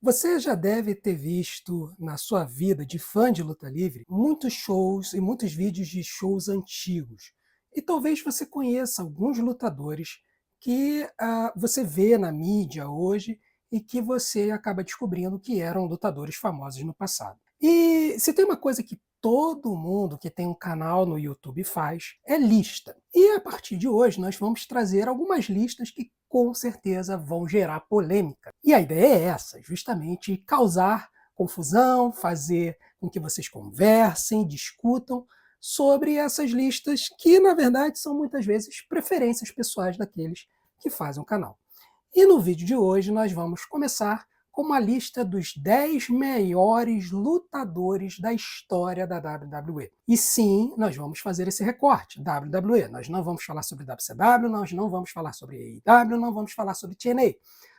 Você já deve ter visto na sua vida de fã de luta livre muitos shows e muitos vídeos de shows antigos. E talvez você conheça alguns lutadores que você vê na mídia hoje e que você acaba descobrindo que eram lutadores famosos no passado. E se tem uma coisa que todo mundo que tem um canal no YouTube faz, é lista. E a partir de hoje nós vamos trazer algumas listas que com certeza vão gerar polêmica. E a ideia é essa, justamente causar confusão, fazer com que vocês conversem, discutam sobre essas listas que, na verdade, são muitas vezes preferências pessoais daqueles que fazem o canal. E no vídeo de hoje nós vamos começar com uma lista dos 10 maiores lutadores da história da WWE. E sim, nós vamos fazer esse recorte, WWE. Nós não vamos falar sobre WCW, nós não vamos falar sobre AEW, não vamos falar sobre TNA.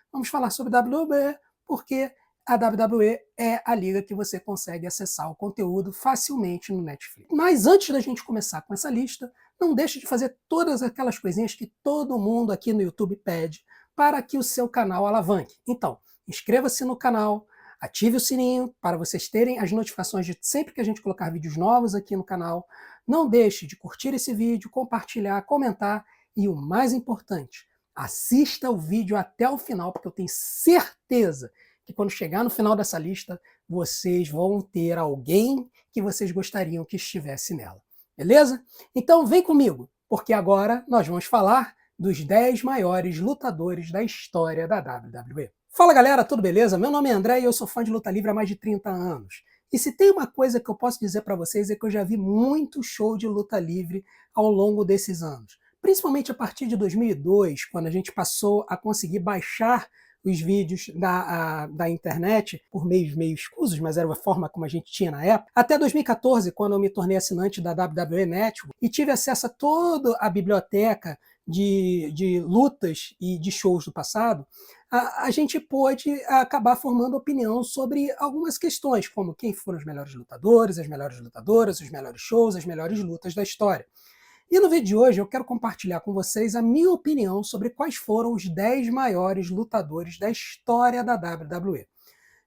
Vamos falar sobre WWE porque a WWE é a liga que você consegue acessar o conteúdo facilmente no Netflix. Mas antes da gente começar com essa lista, não deixe de fazer todas aquelas coisinhas que todo mundo aqui no YouTube pede para que o seu canal alavanque. Então, inscreva-se no canal, ative o sininho para vocês terem as notificações de sempre que a gente colocar vídeos novos aqui no canal. Não deixe de curtir esse vídeo, compartilhar, comentar e o mais importante, assista o vídeo até o final, porque eu tenho certeza que quando chegar no final dessa lista, vocês vão ter alguém que vocês gostariam que estivesse nela. Beleza? Então vem comigo, porque agora nós vamos falar dos 10 maiores lutadores da história da WWE. Fala galera, tudo beleza? Meu nome é André e eu sou fã de luta livre há mais de 30 anos. E se tem uma coisa que eu posso dizer para vocês é que eu já vi muito show de luta livre ao longo desses anos. Principalmente a partir de 2002, quando a gente passou a conseguir baixar os vídeos da internet por meios meio escusos, mas era a forma como a gente tinha na época. Até 2014, quando eu me tornei assinante da WWE Network e tive acesso a toda a biblioteca de lutas e de shows do passado, a gente pôde acabar formando opinião sobre algumas questões, como quem foram os melhores lutadores, as melhores lutadoras, os melhores shows, as melhores lutas da história. E no vídeo de hoje eu quero compartilhar com vocês a minha opinião sobre quais foram os 10 maiores lutadores da história da WWE.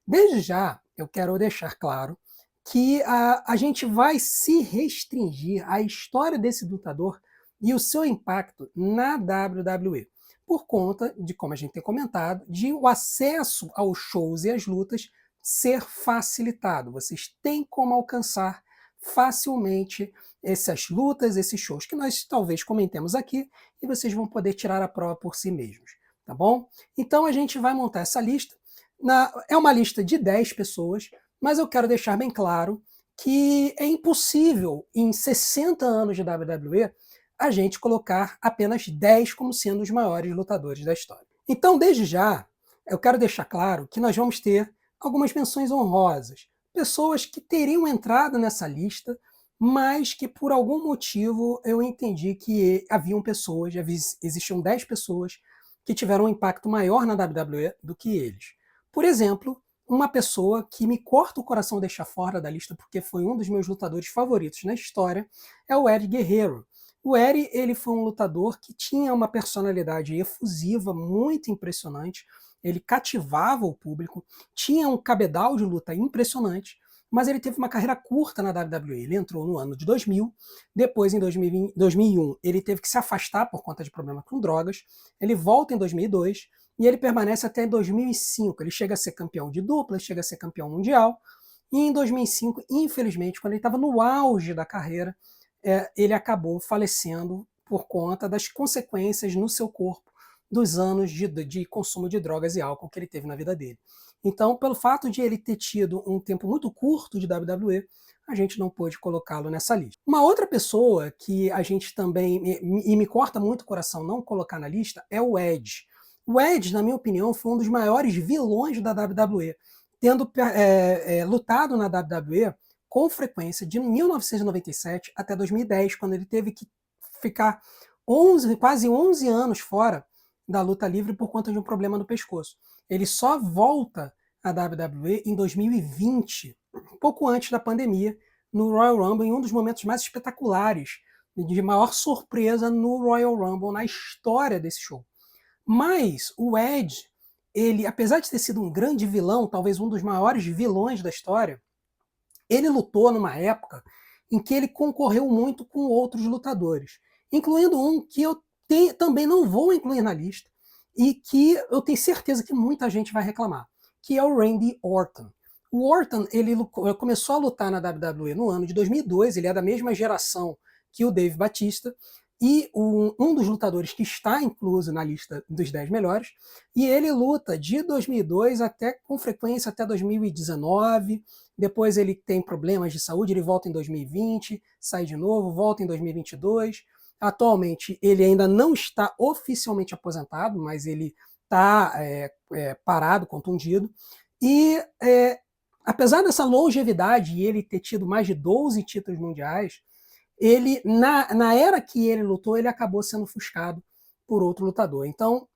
Desde já, eu quero deixar claro que a gente vai se restringir à história desse lutador e o seu impacto na WWE, por conta de, como a gente tem comentado, de o acesso aos shows e às lutas ser facilitado. Vocês têm como alcançar facilmente essas lutas, esses shows que nós talvez comentemos aqui, e vocês vão poder tirar a prova por si mesmos, tá bom? Então a gente vai montar essa lista. É uma lista de 10 pessoas, mas eu quero deixar bem claro que é impossível, em 60 anos de WWE, a gente colocar apenas 10 como sendo os maiores lutadores da história. Então, desde já, eu quero deixar claro que nós vamos ter algumas menções honrosas, pessoas que teriam entrado nessa lista, mas que por algum motivo eu entendi que existiam 10 pessoas que tiveram um impacto maior na WWE do que eles. Por exemplo, uma pessoa que me corta o coração deixar fora da lista porque foi um dos meus lutadores favoritos na história é o Eddie Guerrero. O Eddie, ele foi um lutador que tinha uma personalidade efusiva muito impressionante, ele cativava o público, tinha um cabedal de luta impressionante, mas ele teve uma carreira curta na WWE. Ele entrou no ano de 2000, depois em 2001 ele teve que se afastar por conta de problemas com drogas, ele volta em 2002 e ele permanece até 2005. Ele chega a ser campeão de dupla, chega a ser campeão mundial, e em 2005, infelizmente, quando ele estava no auge da carreira, ele acabou falecendo por conta das consequências no seu corpo dos anos de consumo de drogas e álcool que ele teve na vida dele. Então, pelo fato de ele ter tido um tempo muito curto de WWE, a gente não pôde colocá-lo nessa lista. Uma outra pessoa que a gente também, e me corta muito o coração não colocar na lista, é o Edge. O Edge, na minha opinião, foi um dos maiores vilões da WWE, tendo lutado na WWE com frequência de 1997 até 2010, quando ele teve que ficar quase 11 anos fora da luta livre por conta de um problema no pescoço. Ele só volta à WWE em 2020, pouco antes da pandemia, no Royal Rumble, em um dos momentos mais espetaculares, de maior surpresa no Royal Rumble na história desse show. Mas o Edge, ele, apesar de ter sido um grande vilão, talvez um dos maiores vilões da história, ele lutou numa época em que ele concorreu muito com outros lutadores, incluindo um que eu também não vou incluir na lista e que eu tenho certeza que muita gente vai reclamar, que é o Randy Orton. O Orton ele começou a lutar na WWE no ano de 2002, ele é da mesma geração que o Dave Batista, e um dos lutadores que está incluso na lista dos 10 melhores, e ele luta de 2002 até com frequência até 2019, depois ele tem problemas de saúde, ele volta em 2020, sai de novo, volta em 2022. Atualmente ele ainda não está oficialmente aposentado, mas ele está parado, contundido, e apesar dessa longevidade e ele ter tido mais de 12 títulos mundiais, ele, na era que ele lutou, ele acabou sendo ofuscado por outro lutador. Então,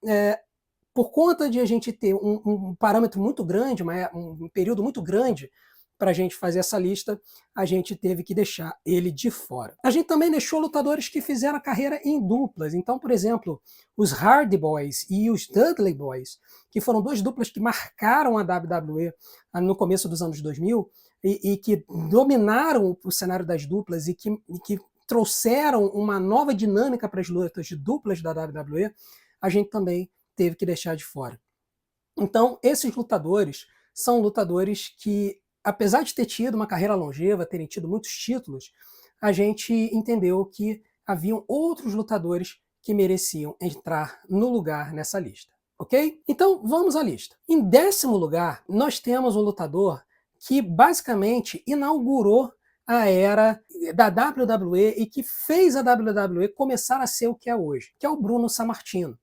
por conta de a gente ter um parâmetro muito grande, um período muito grande para a gente fazer essa lista, a gente teve que deixar ele de fora. A gente também deixou lutadores que fizeram a carreira em duplas. Então, por exemplo, os Hardy Boys e os Dudley Boys, que foram duas duplas que marcaram a WWE no começo dos anos 2000 e que dominaram o cenário das duplas e que trouxeram uma nova dinâmica para as lutas de duplas da WWE, a gente também teve que deixar de fora. Então, esses lutadores são lutadores que, apesar de ter tido uma carreira longeva, terem tido muitos títulos, a gente entendeu que haviam outros lutadores que mereciam entrar no lugar nessa lista, ok? Então, vamos à lista. Em 10º lugar, nós temos um lutador que basicamente inaugurou a era da WWE e que fez a WWE começar a ser o que é hoje, que é o Bruno Sammartino.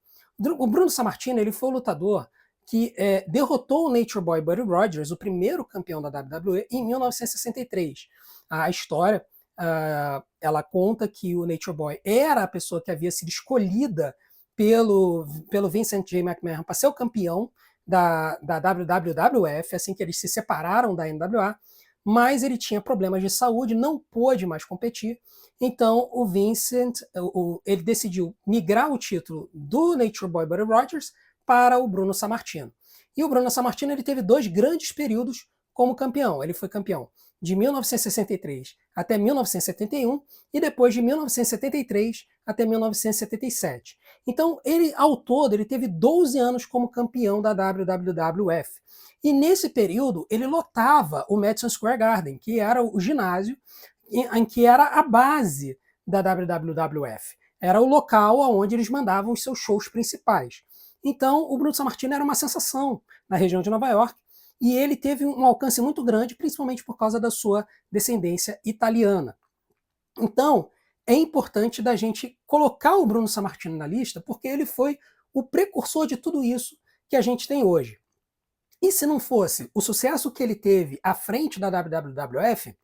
O Bruno Sammartino ele foi o lutador que derrotou o Nature Boy Buddy Rogers, o primeiro campeão da WWE, em 1963. A história ela conta que o Nature Boy era a pessoa que havia sido escolhida pelo Vincent J. McMahon para ser o campeão da WWF, assim que eles se separaram da NWA, mas ele tinha problemas de saúde, não pôde mais competir, então o Vincent ele decidiu migrar o título do Nature Boy Buddy Rogers para o Bruno Sammartino. E o Bruno Sammartino ele teve dois grandes períodos como campeão. Ele foi campeão de 1963 até 1971 e depois de 1973 até 1977. Então, ele, ao todo, ele teve 12 anos como campeão da WWF. E nesse período, ele lotava o Madison Square Garden, que era o ginásio em que era a base da WWF. Era o local onde eles mandavam os seus shows principais. Então, o Bruno Sammartino era uma sensação na região de Nova York e ele teve um alcance muito grande, principalmente por causa da sua descendência italiana. Então, é importante da gente colocar o Bruno Sammartino na lista porque ele foi o precursor de tudo isso que a gente tem hoje. E se não fosse o sucesso que ele teve à frente da WWF,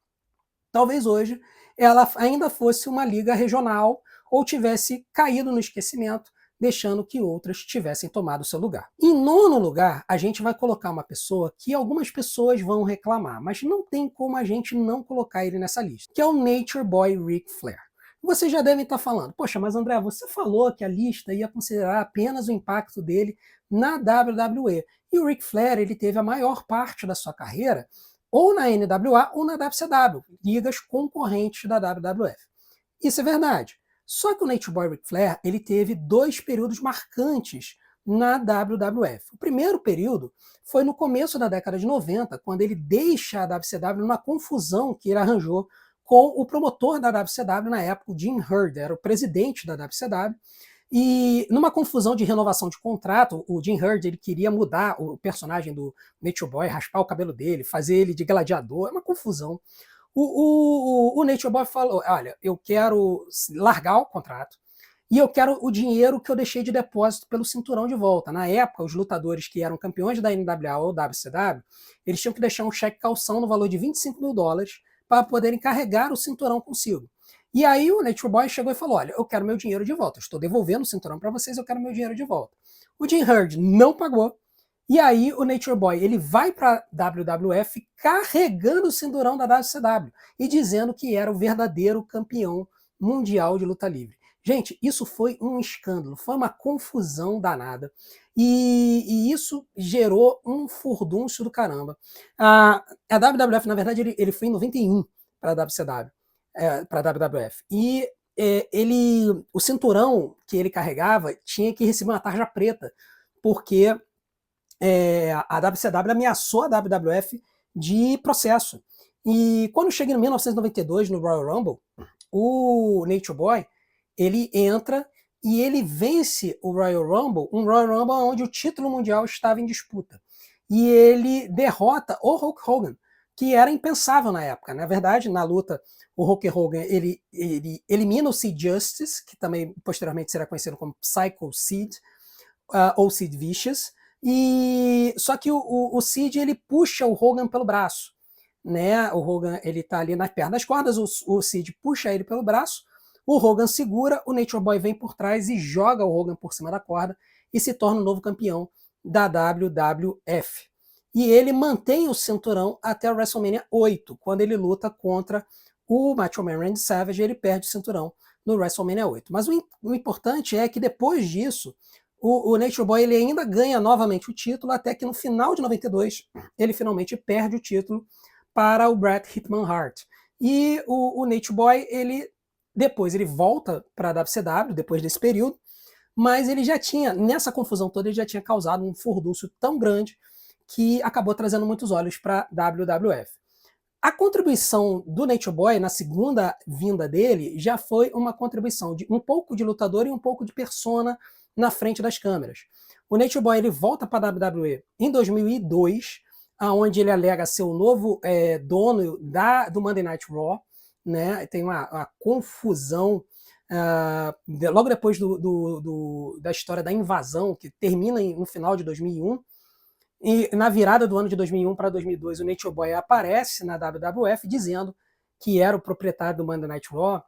talvez hoje ela ainda fosse uma liga regional ou tivesse caído no esquecimento, deixando que outras tivessem tomado seu lugar. Em 9º lugar, a gente vai colocar uma pessoa que algumas pessoas vão reclamar, mas não tem como a gente não colocar ele nessa lista, que é o Nature Boy Ric Flair. Vocês já devem estar falando, poxa, mas André, você falou que a lista ia considerar apenas o impacto dele na WWE. E o Ric Flair ele teve a maior parte da sua carreira ou na NWA ou na WCW, ligas concorrentes da WWF. Isso é verdade. Só que o Nature Boy Ric Flair ele teve dois períodos marcantes na WWF. O primeiro período foi no começo da década de 90, quando ele deixa a WCW numa confusão que ele arranjou com o promotor da WCW na época, o Jim Herd, era o presidente da WCW, e numa confusão de renovação de contrato, o Jim Herd ele queria mudar o personagem do Nature Boy, raspar o cabelo dele, fazer ele de gladiador, é uma confusão. O Nature Boy falou, olha, eu quero largar o contrato e eu quero o dinheiro que eu deixei de depósito pelo cinturão de volta. Na época, os lutadores que eram campeões da NWA ou WCW, eles tinham que deixar um cheque calção no valor de $25 mil para poderem carregar o cinturão consigo. E aí o Nature Boy chegou e falou, olha, eu quero meu dinheiro de volta, eu estou devolvendo o cinturão para vocês, eu quero meu dinheiro de volta. O Jim Herd não pagou, e aí o Nature Boy ele vai para a WWF carregando o cinturão da WCW e dizendo que era o verdadeiro campeão mundial de luta livre. Gente, isso foi um escândalo, foi uma confusão danada. e isso gerou um furdúncio do caramba. A WWF, na verdade, ele foi em 91 para a WCW, para a WWF. E o cinturão que ele carregava tinha que receber uma tarja preta, porque a WCW ameaçou a WWF de processo. E quando chega em 1992 no Royal Rumble, o Nature Boy ele entra e ele vence o Royal Rumble, um Royal Rumble onde o título mundial estava em disputa. E ele derrota o Hulk Hogan, que era impensável na época. Na verdade, na luta, o Hulk Hogan ele elimina o Sid Justice, que também posteriormente será conhecido como Psycho Sid, ou Sid Vicious, e só que o Sid ele puxa o Hogan pelo braço, né? O Hogan ele tá ali nas pernas das cordas, o Sid puxa ele pelo braço, o Hogan segura, o Nature Boy vem por trás e joga o Hogan por cima da corda e se torna o novo campeão da WWF. E ele mantém o cinturão até o WrestleMania 8, quando ele luta contra o Macho Man Randy Savage, ele perde o cinturão no WrestleMania 8. Mas o importante é que depois disso, o Nature Boy ele ainda ganha novamente o título, até que no final de 92 ele finalmente perde o título para o Bret Hitman Hart. E o Nature Boy depois ele volta para a WCW, depois desse período, mas ele já tinha, nessa confusão toda, ele já tinha causado um furdúncio tão grande que acabou trazendo muitos olhos para a WWF. A contribuição do Nature Boy na segunda vinda dele já foi uma contribuição de um pouco de lutador e um pouco de persona na frente das câmeras. O Nature Boy ele volta para a WWE em 2002, onde ele alega ser o novo dono do Monday Night Raw, né? Tem uma confusão logo depois da história da invasão, que termina no final de 2001. E na virada do ano de 2001 para 2002, o Nature Boy aparece na WWF dizendo que era o proprietário do Monday Night Raw.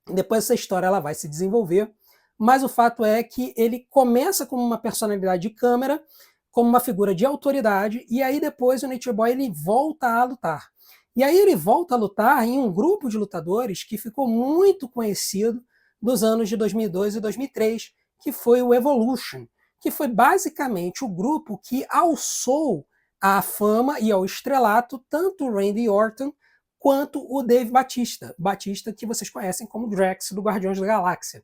Depois essa história ela vai se desenvolver, mas o fato é que ele começa como uma personalidade de câmera, como uma figura de autoridade, e aí depois o Nature Boy ele volta a lutar. E aí ele volta a lutar em um grupo de lutadores que ficou muito conhecido dos anos de 2002 e 2003, que foi o Evolution, que foi basicamente o grupo que alçou à fama e ao estrelato tanto o Randy Orton quanto o Dave Batista. Batista que vocês conhecem como Drax do Guardiões da Galáxia.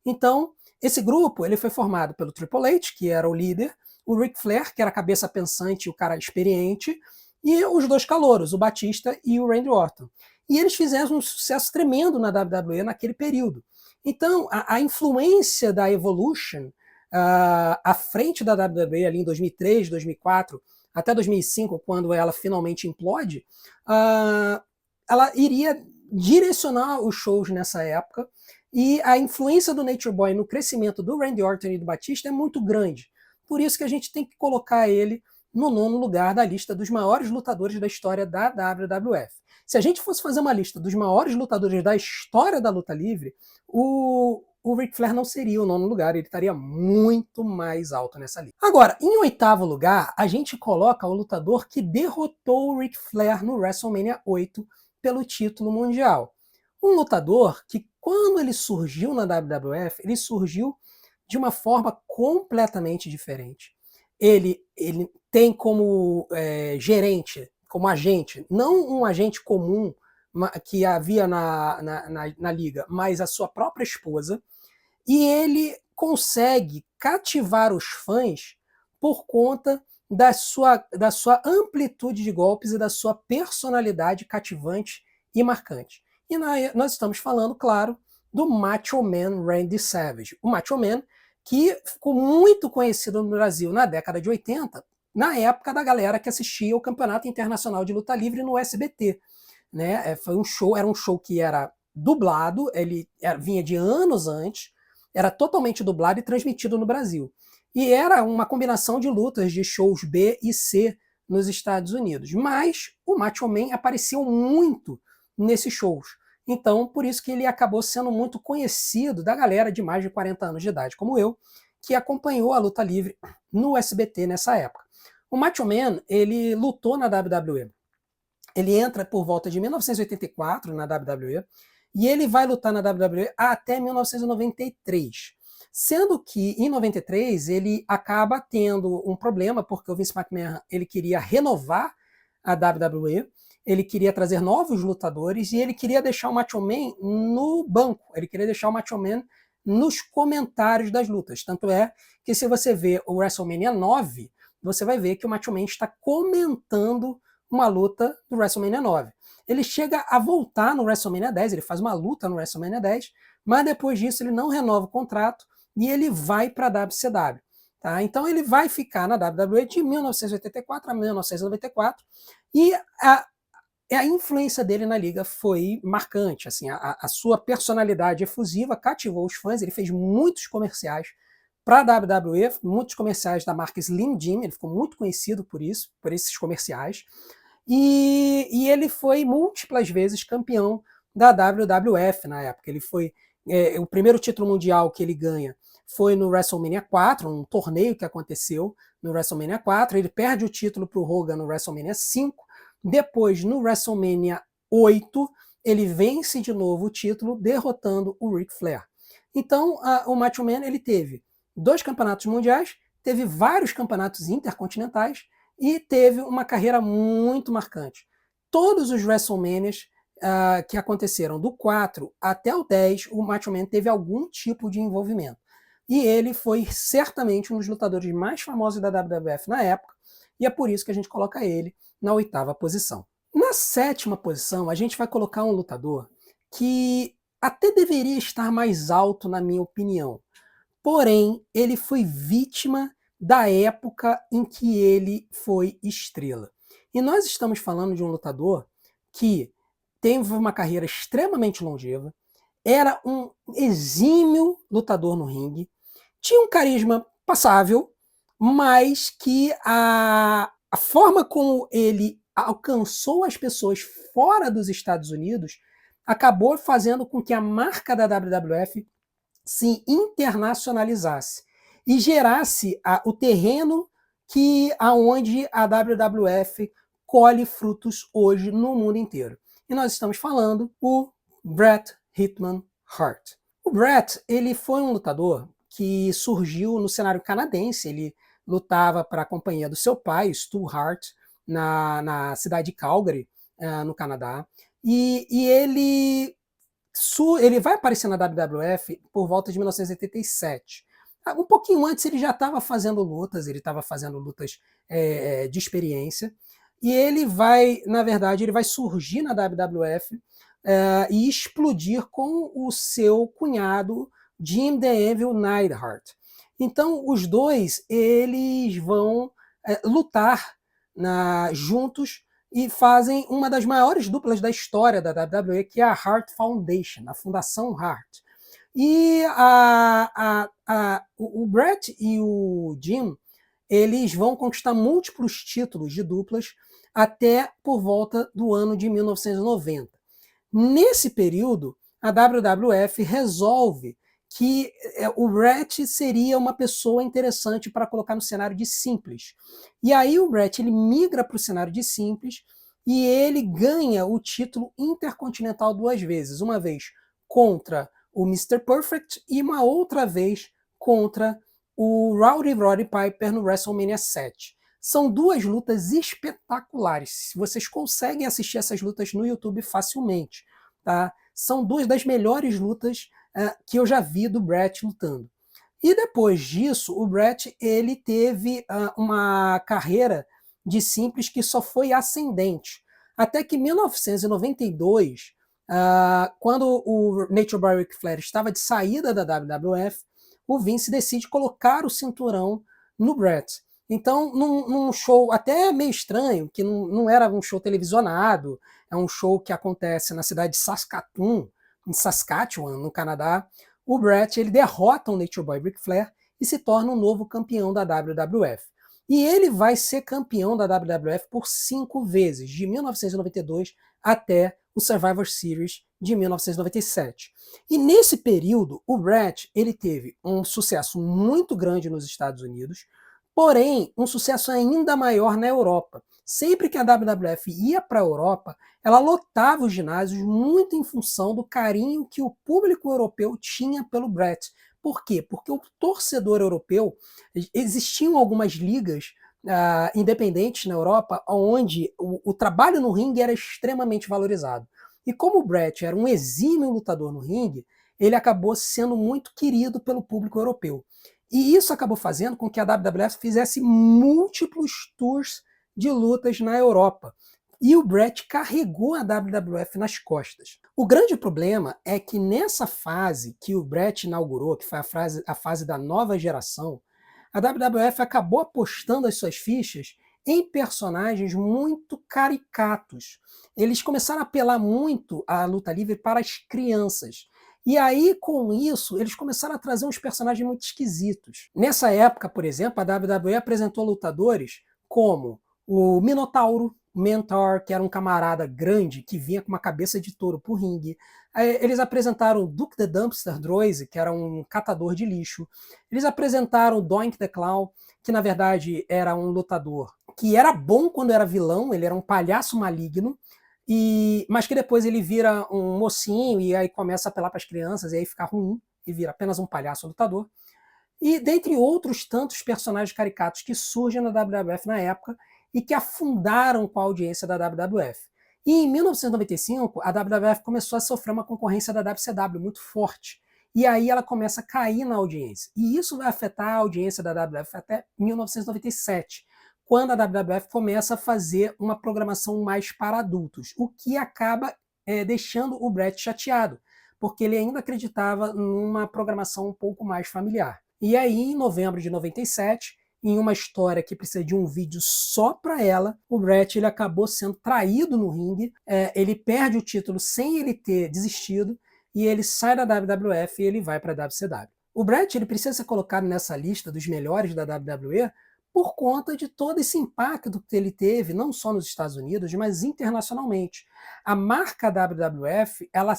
Então, esse grupo ele foi formado pelo Triple H, que era o líder, o Ric Flair, que era a cabeça pensante, o cara experiente, e os dois calouros, o Batista e o Randy Orton. E eles fizeram um sucesso tremendo na WWE naquele período. Então, a influência da Evolution à frente da WWE ali em 2003, 2004, até 2005, quando ela finalmente implode, ela iria direcionar os shows nessa época, e a influência do Nature Boy no crescimento do Randy Orton e do Batista é muito grande. Por isso que a gente tem que colocar ele no 9º lugar da lista dos maiores lutadores da história da WWF. Se a gente fosse fazer uma lista dos maiores lutadores da história da luta livre, o Ric Flair não seria o 9º lugar, ele estaria muito mais alto nessa lista. Agora, em 8º lugar, a gente coloca o lutador que derrotou o Ric Flair no WrestleMania 8 pelo título mundial. Um lutador que, quando ele surgiu na WWF, ele surgiu de uma forma completamente diferente. Ele tem como gerente, como agente, não um agente comum que havia na liga, mas a sua própria esposa, e ele consegue cativar os fãs por conta da sua amplitude de golpes e da sua personalidade cativante e marcante. E nós estamos falando, claro, do Macho Man Randy Savage. O Macho Man que ficou muito conhecido no Brasil na década de 80, na época da galera que assistia ao Campeonato Internacional de Luta Livre no SBT. Né? Era um show que era dublado, ele vinha de anos antes, era totalmente dublado e transmitido no Brasil. E era uma combinação de lutas de shows B e C nos Estados Unidos. Mas o Macho Man apareceu muito nesses shows. Então, por isso que ele acabou sendo muito conhecido da galera de mais de 40 anos de idade, como eu, que acompanhou a luta livre no SBT nessa época. O Macho Man, ele lutou na WWE. Ele entra por volta de 1984 na WWE e ele vai lutar na WWE até 1993. Sendo que em 93 ele acaba tendo um problema, porque o Vince McMahon ele queria renovar a WWE, ele queria trazer novos lutadores e ele queria deixar o Macho Man no banco, ele queria deixar o Macho Man nos comentários das lutas. Tanto é que se você vê o WrestleMania 9, você vai ver que o Macho Man está comentando uma luta do WrestleMania 9. Ele chega a voltar no WrestleMania 10, ele faz uma luta no WrestleMania 10, mas depois disso ele não renova o contrato e ele vai para a WCW. Tá? Então ele vai ficar na WWE de 1984 a 1994 e a influência dele na liga foi marcante. Assim, a sua personalidade efusiva cativou os fãs, ele fez muitos comerciais para a WWE, muitos comerciais da marca Slim Jim, ele ficou muito conhecido por isso, por esses comerciais, e ele foi múltiplas vezes campeão da WWF na época. Ele foi o primeiro título mundial que ele ganha foi no WrestleMania 4, um torneio que aconteceu no WrestleMania 4. Ele perde o título para o Hogan no WrestleMania 5. Depois, no WrestleMania 8, ele vence de novo o título, derrotando o Ric Flair. Então, o Macho Man ele teve 2 campeonatos mundiais, teve vários campeonatos intercontinentais e teve uma carreira muito marcante. Todos os WrestleManias que aconteceram do 4 até o 10, o Macho Man teve algum tipo de envolvimento. E ele foi certamente um dos lutadores mais famosos da WWF na época, e é por isso que a gente coloca ele na 8ª posição. Na 7ª posição, a gente vai colocar um lutador que até deveria estar mais alto, na minha opinião. Porém, ele foi vítima da época em que ele foi estrela. E nós estamos falando de um lutador que teve uma carreira extremamente longeva, era um exímio lutador no ringue, tinha um carisma passável, mas que a forma como ele alcançou as pessoas fora dos Estados Unidos acabou fazendo com que a marca da WWF se internacionalizasse e gerasse o terreno aonde a WWF colhe frutos hoje no mundo inteiro. E nós estamos falando o Bret Hitman Hart. O Bret, ele foi um lutador que surgiu no cenário canadense. Ele lutava para a companhia do seu pai, Stu Hart, na cidade de Calgary, no Canadá. E ele vai aparecer na WWF por volta de 1987. Um pouquinho antes ele já estava fazendo lutas, de experiência, e ele vai, na verdade, ele vai surgir na WWF e explodir com o seu cunhado Jim The Anvil Neidhart. Então os dois eles vão lutar juntos e fazem uma das maiores duplas da história da WWE, que é a Hart Foundation, a Fundação Hart. E o Bret e o Jim, eles vão conquistar múltiplos títulos de duplas até por volta do ano de 1990. Nesse período, a WWF resolve que o Bret seria uma pessoa interessante para colocar no cenário de simples. E aí o Bret ele migra para o cenário de simples e ele ganha o título intercontinental 2 vezes. Uma vez contra o Mr. Perfect e uma outra vez contra o Rowdy Roddy Piper no WrestleMania 7. São 2 lutas espetaculares. Vocês conseguem assistir essas lutas no YouTube facilmente. Tá? São 2 das melhores lutas que eu já vi do Bret lutando. E depois disso, o Bret ele teve uma carreira de simples que só foi ascendente. Até que em 1992, quando o Nature Boy Ric Flair estava de saída da WWF, o Vince decide colocar o cinturão no Bret. Então, num show até meio estranho, que não era um show televisionado, é um show que acontece na cidade de Saskatoon, em Saskatchewan, no Canadá, o Bret ele derrota o Nature Boy Ric Flair e se torna o novo campeão da WWF. E ele vai ser campeão da WWF por 5 vezes, de 1992 até o Survivor Series de 1997. E nesse período, o Bret ele teve um sucesso muito grande nos Estados Unidos, porém um sucesso ainda maior na Europa. Sempre que a WWF ia para a Europa, ela lotava os ginásios muito em função do carinho que o público europeu tinha pelo Bret, Por quê? Porque o torcedor europeu, existiam algumas ligas independentes na Europa, onde o trabalho no ringue era extremamente valorizado. E como o Bret era um exímio lutador no ringue, ele acabou sendo muito querido pelo público europeu. E isso acabou fazendo com que a WWF fizesse múltiplos tours de lutas na Europa. E o Bret carregou a WWF nas costas. O grande problema é que nessa fase que o Bret inaugurou, que foi a fase da nova geração, a WWF acabou apostando as suas fichas em personagens muito caricatos. Eles começaram a apelar muito à luta livre para as crianças. E aí, com isso, eles começaram a trazer uns personagens muito esquisitos. Nessa época, por exemplo, a WWE apresentou lutadores como o Minotauro, o Mentor, que era um camarada grande que vinha com uma cabeça de touro pro ringue. Eles apresentaram o Duke the Dumpster Droese, que era um catador de lixo. Eles apresentaram o Doink the Clown, que na verdade era um lutador que era bom quando era vilão, ele era um palhaço maligno, mas que depois ele vira um mocinho e aí começa a apelar para as crianças e aí fica ruim e vira apenas um palhaço lutador. E dentre outros tantos personagens caricatos que surgem na WWF na época e que afundaram com a audiência da WWF. E em 1995, a WWF começou a sofrer uma concorrência da WCW muito forte. E aí ela começa a cair na audiência. E isso vai afetar a audiência da WWF até 1997, quando a WWF começa a fazer uma programação mais para adultos, o que acaba deixando o Bret chateado, porque ele ainda acreditava numa programação um pouco mais familiar. E aí, em novembro de 97, em uma história que precisa de um vídeo só para ela, o Bret ele acabou sendo traído no ringue, ele perde o título sem ele ter desistido, e ele sai da WWF e ele vai para a WCW. O Bret ele precisa ser colocado nessa lista dos melhores da WWE por conta de todo esse impacto que ele teve, não só nos Estados Unidos, mas internacionalmente. A marca WWF, ela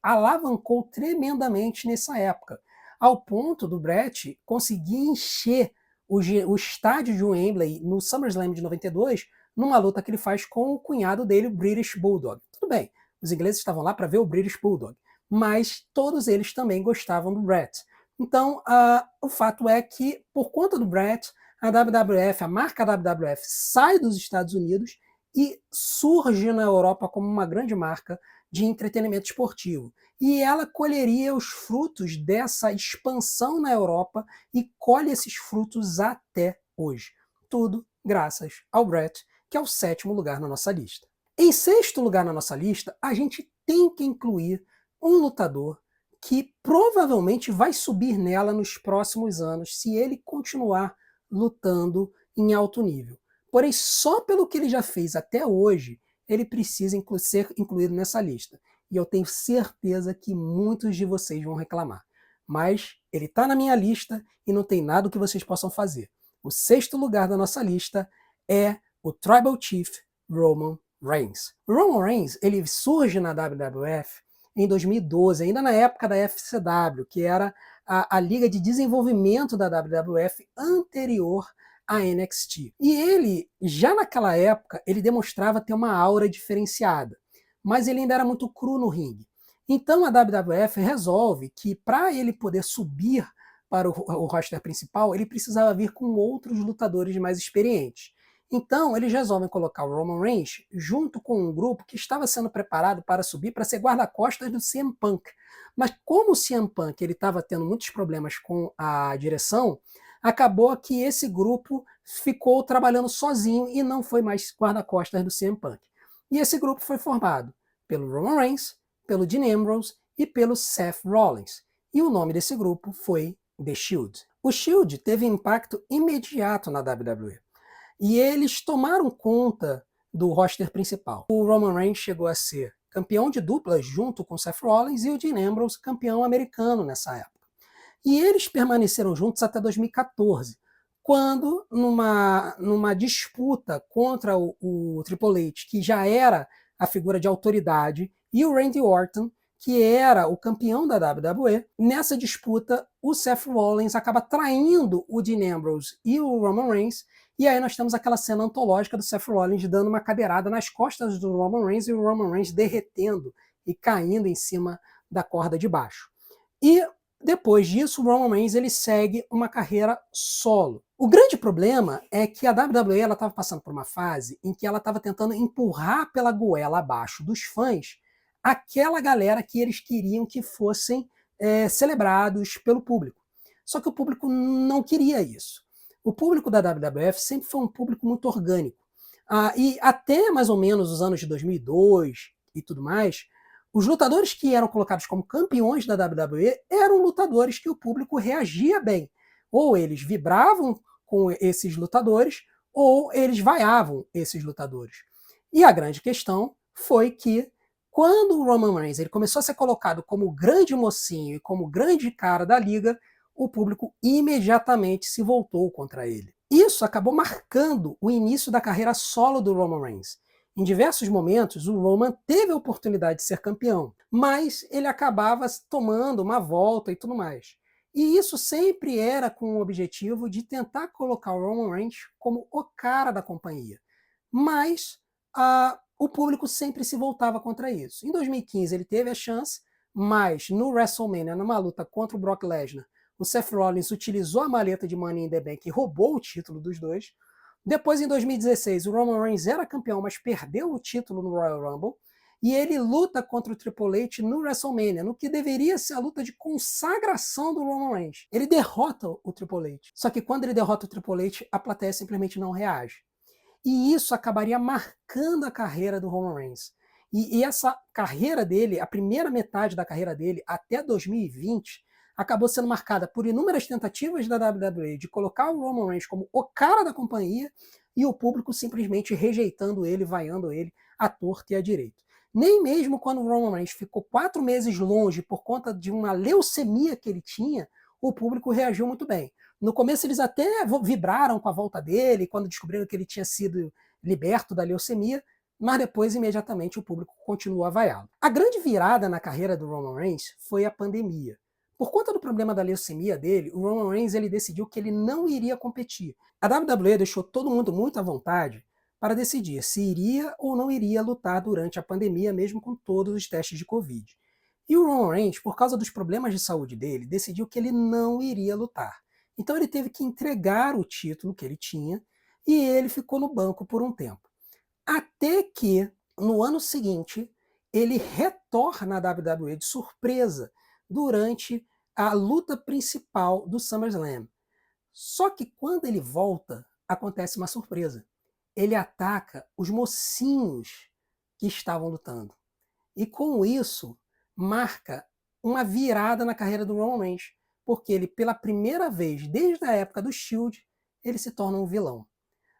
alavancou tremendamente nessa época, ao ponto do Bret conseguir encher o estádio de Wembley no SummerSlam de 92, numa luta que ele faz com o cunhado dele, o British Bulldog. Tudo bem, os ingleses estavam lá para ver o British Bulldog, mas todos eles também gostavam do Bret. Então, o fato é que, por conta do Bret, a WWF, a marca WWF, sai dos Estados Unidos e surge na Europa como uma grande marca de entretenimento esportivo. E ela colheria os frutos dessa expansão na Europa e colhe esses frutos até hoje. Tudo graças ao Bret, que é o 7º lugar na nossa lista. Em 6º lugar na nossa lista, a gente tem que incluir um lutador que provavelmente vai subir nela nos próximos anos, se ele continuar lutando em alto nível. Porém, só pelo que ele já fez até hoje, ele precisa ser incluído nessa lista. E eu tenho certeza que muitos de vocês vão reclamar. Mas ele está na minha lista e não tem nada que vocês possam fazer. O 6º lugar da nossa lista é o Tribal Chief Roman Reigns. O Roman Reigns ele surge na WWF em 2012, ainda na época da FCW, que era a liga de desenvolvimento da WWF anterior à NXT. E ele, já naquela época, ele demonstrava ter uma aura diferenciada, mas ele ainda era muito cru no ringue. Então a WWF resolve que para ele poder subir para o roster principal, ele precisava vir com outros lutadores mais experientes. Então, eles resolvem colocar o Roman Reigns junto com um grupo que estava sendo preparado para subir para ser guarda-costas do CM Punk. Mas como o CM Punk estava tendo muitos problemas com a direção, acabou que esse grupo ficou trabalhando sozinho e não foi mais guarda-costas do CM Punk. E esse grupo foi formado pelo Roman Reigns, pelo Dean Ambrose e pelo Seth Rollins. E o nome desse grupo foi The Shield. O Shield teve impacto imediato na WWE. E eles tomaram conta do roster principal. O Roman Reigns chegou a ser campeão de duplas junto com Seth Rollins e o Dean Ambrose campeão americano nessa época. E eles permaneceram juntos até 2014, quando numa disputa contra o Triple H, que já era a figura de autoridade, e o Randy Orton, que era o campeão da WWE, nessa disputa o Seth Rollins acaba traindo o Dean Ambrose e o Roman Reigns. E aí nós temos aquela cena antológica do Seth Rollins dando uma cadeirada nas costas do Roman Reigns e o Roman Reigns derretendo e caindo em cima da corda de baixo. E Depois disso, o Roman Reigns ele segue uma carreira solo. O grande problema é que a WWE estava passando por uma fase em que ela estava tentando empurrar pela goela abaixo dos fãs aquela galera que eles queriam que fossem celebrados pelo público. Só que o público não queria isso. O público da WWF sempre foi um público muito orgânico. E até mais ou menos os anos de 2002 e tudo mais, os lutadores que eram colocados como campeões da WWE eram lutadores que o público reagia bem. Ou eles vibravam com esses lutadores, ou eles vaiavam esses lutadores. E a grande questão foi que, quando o Roman Reigns ele começou a ser colocado como o grande mocinho e como o grande cara da liga, o público imediatamente se voltou contra ele. Isso acabou marcando o início da carreira solo do Roman Reigns. Em diversos momentos, o Roman teve a oportunidade de ser campeão, mas ele acabava tomando uma volta e tudo mais. E isso sempre era com o objetivo de tentar colocar o Roman Reigns como o cara da companhia. Mas o público sempre se voltava contra isso. Em 2015 ele teve a chance, mas no WrestleMania, numa luta contra o Brock Lesnar, o Seth Rollins utilizou a maleta de Money in the Bank e roubou o título dos dois. Depois, em 2016, o Roman Reigns era campeão, mas perdeu o título no Royal Rumble. E ele luta contra o Triple H no WrestleMania, no que deveria ser a luta de consagração do Roman Reigns. Ele derrota o Triple H. Só que quando ele derrota o Triple H, a plateia simplesmente não reage. E isso acabaria marcando a carreira do Roman Reigns. E essa carreira dele, a primeira metade da carreira dele, até 2020, acabou sendo marcada por inúmeras tentativas da WWE de colocar o Roman Reigns como o cara da companhia e o público simplesmente rejeitando ele, vaiando ele à torta e à direita. Nem mesmo quando o Roman Reigns ficou 4 meses longe por conta de uma leucemia que ele tinha, o público reagiu muito bem. No começo eles até vibraram com a volta dele, quando descobriram que ele tinha sido liberto da leucemia, mas depois imediatamente o público continuou a vaiá-lo. A grande virada na carreira do Roman Reigns foi a pandemia. Por conta do problema da leucemia dele, o Roman Reigns ele decidiu que ele não iria competir. A WWE deixou todo mundo muito à vontade para decidir se iria ou não iria lutar durante a pandemia, mesmo com todos os testes de Covid. E o Roman Reigns, por causa dos problemas de saúde dele, decidiu que ele não iria lutar. Então ele teve que entregar o título que ele tinha e ele ficou no banco por um tempo. Até que, no ano seguinte, ele retorna à WWE de surpresa durante a luta principal do SummerSlam. Só que quando ele volta, acontece uma surpresa. Ele ataca os mocinhos que estavam lutando. E com isso, marca uma virada na carreira do Roman Reigns, porque ele, pela primeira vez desde a época do Shield, ele se torna um vilão.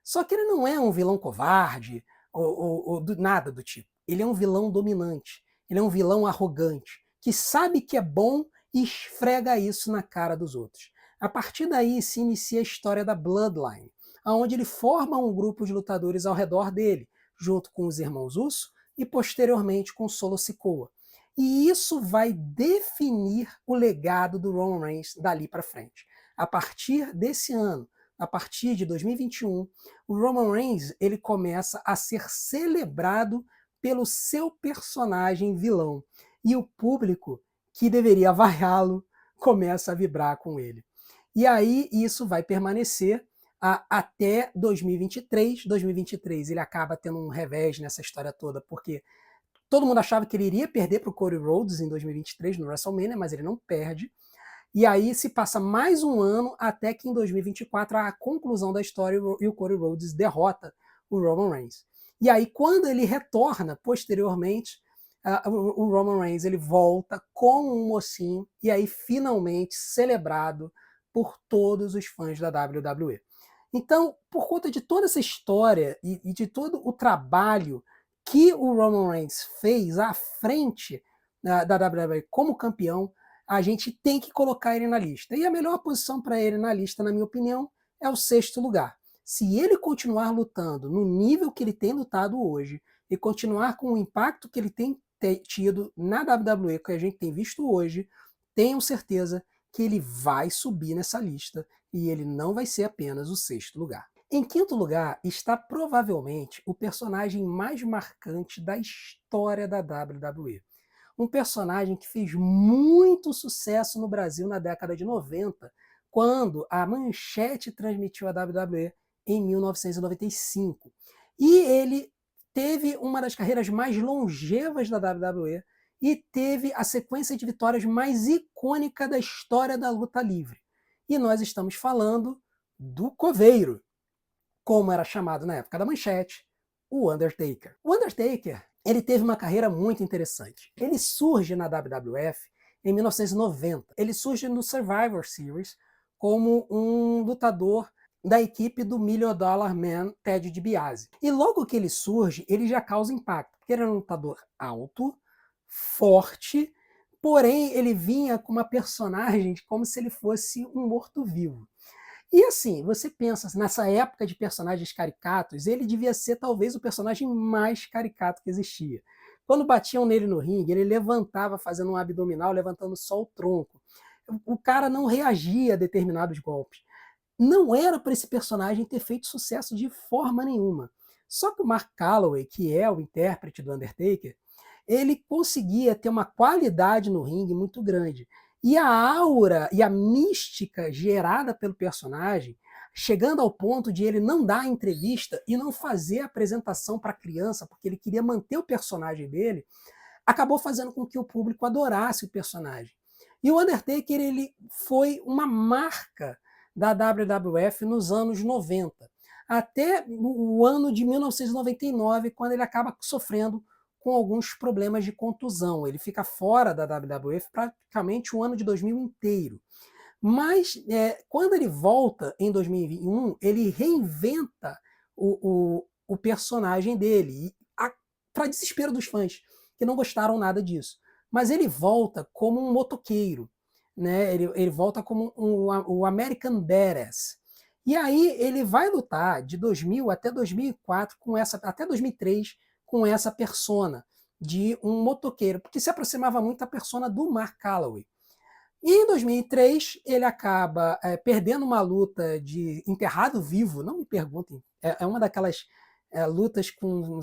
Só que ele não é um vilão covarde ou nada do tipo. Ele é um vilão dominante. Ele é um vilão arrogante, que sabe que é bom e esfrega isso na cara dos outros. A partir daí se inicia a história da Bloodline, onde ele forma um grupo de lutadores ao redor dele, junto com os irmãos Uso e posteriormente com Solo Sikoa. E isso vai definir o legado do Roman Reigns dali para frente. A partir desse ano, a partir de 2021, o Roman Reigns ele começa a ser celebrado pelo seu personagem vilão. E o público, que deveria vaiá-lo, começa a vibrar com ele. E aí isso vai permanecer até 2023. 2023 ele acaba tendo um revés nessa história toda, porque todo mundo achava que ele iria perder para o Cody Rhodes em 2023 no WrestleMania, mas ele não perde. E aí se passa mais um ano até que em 2024 a conclusão da história e o Cody Rhodes derrota o Roman Reigns. E aí quando ele retorna posteriormente, o Roman Reigns ele volta com um mocinho e aí finalmente celebrado por todos os fãs da WWE. Então, por conta de toda essa história e de todo o trabalho que o Roman Reigns fez à frente da WWE como campeão, a gente tem que colocar ele na lista. E a melhor posição para ele na lista, na minha opinião, é o 6º lugar. Se ele continuar lutando no nível que ele tem lutado hoje e continuar com o impacto que ele tem tido na WWE, que a gente tem visto hoje, tenham certeza que ele vai subir nessa lista e ele não vai ser apenas o 6º lugar. Em 5º lugar está provavelmente o personagem mais marcante da história da WWE. um personagem que fez muito sucesso no Brasil na década de 90, quando a Manchete transmitiu a WWE em 1995. E ele teve uma das carreiras mais longevas da WWE e teve a sequência de vitórias mais icônica da história da luta livre. E nós estamos falando do Coveiro, como era chamado na época da Manchete, o Undertaker. O Undertaker, ele teve uma carreira muito interessante. Ele surge na WWF em 1990. Ele surge no Survivor Series como um lutador da equipe do Million Dollar Man, Ted DiBiase. E logo que ele surge, ele já causa impacto, porque ele era um lutador alto, forte, porém ele vinha com uma personagem como se ele fosse um morto-vivo. E assim, você pensa, nessa época de personagens caricatos, ele devia ser talvez o personagem mais caricato que existia. Quando batiam nele no ringue, ele levantava fazendo um abdominal, levantando só o tronco. O cara não reagia a determinados golpes. Não era para esse personagem ter feito sucesso de forma nenhuma. Só que o Mark Calaway, que é o intérprete do Undertaker, ele conseguia ter uma qualidade no ringue muito grande. E a aura e a mística gerada pelo personagem, chegando ao ponto de ele não dar entrevista e não fazer apresentação para a criança, porque ele queria manter o personagem dele, acabou fazendo com que o público adorasse o personagem. E o Undertaker, ele foi uma marca da WWF nos anos 90, até o ano de 1999, quando ele acaba sofrendo com alguns problemas de contusão. Ele fica fora da WWF praticamente o ano de 2000 inteiro. Mas quando ele volta em 2021, ele reinventa o personagem dele, para desespero dos fãs, que não gostaram nada disso. Mas ele volta como um motoqueiro, né? Ele volta como o American Badass. E aí ele vai lutar de 2000 até 2004, até 2003, com essa persona de um motoqueiro, porque se aproximava muito da persona do Mark Calaway. E em 2003 ele acaba perdendo uma luta de enterrado vivo, não me perguntem, é uma daquelas lutas com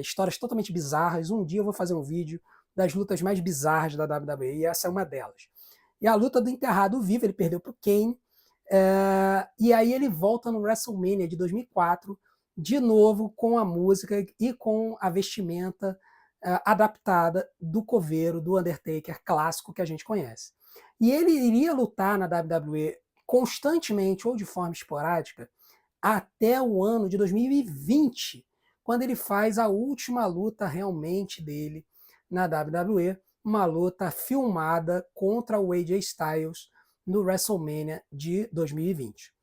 histórias totalmente bizarras. Um dia eu vou fazer um vídeo das lutas mais bizarras da WWE, e essa é uma delas. E a luta do enterrado vivo, ele perdeu para o Kane, e aí ele volta no WrestleMania de 2004, de novo com a música e com a vestimenta adaptada do coveiro, do Undertaker clássico que a gente conhece. E ele iria lutar na WWE constantemente ou de forma esporádica até o ano de 2020, quando ele faz a última luta realmente dele na WWE, uma luta filmada contra o AJ Styles no WrestleMania de 2020.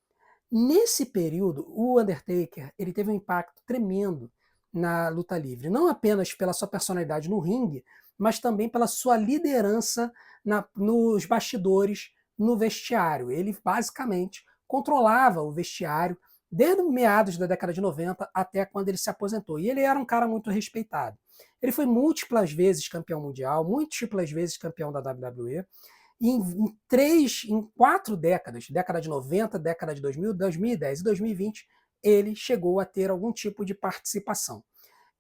Nesse período, o Undertaker ele teve um impacto tremendo na luta livre, não apenas pela sua personalidade no ringue, mas também pela sua liderança nos bastidores, no vestiário. Ele basicamente controlava o vestiário desde meados da década de 90 até quando ele se aposentou. E ele era um cara muito respeitado. Ele foi múltiplas vezes campeão mundial, múltiplas vezes campeão da WWE, e em 4 décadas, década de 90, década de 2000, 2010 e 2020, ele chegou a ter algum tipo de participação.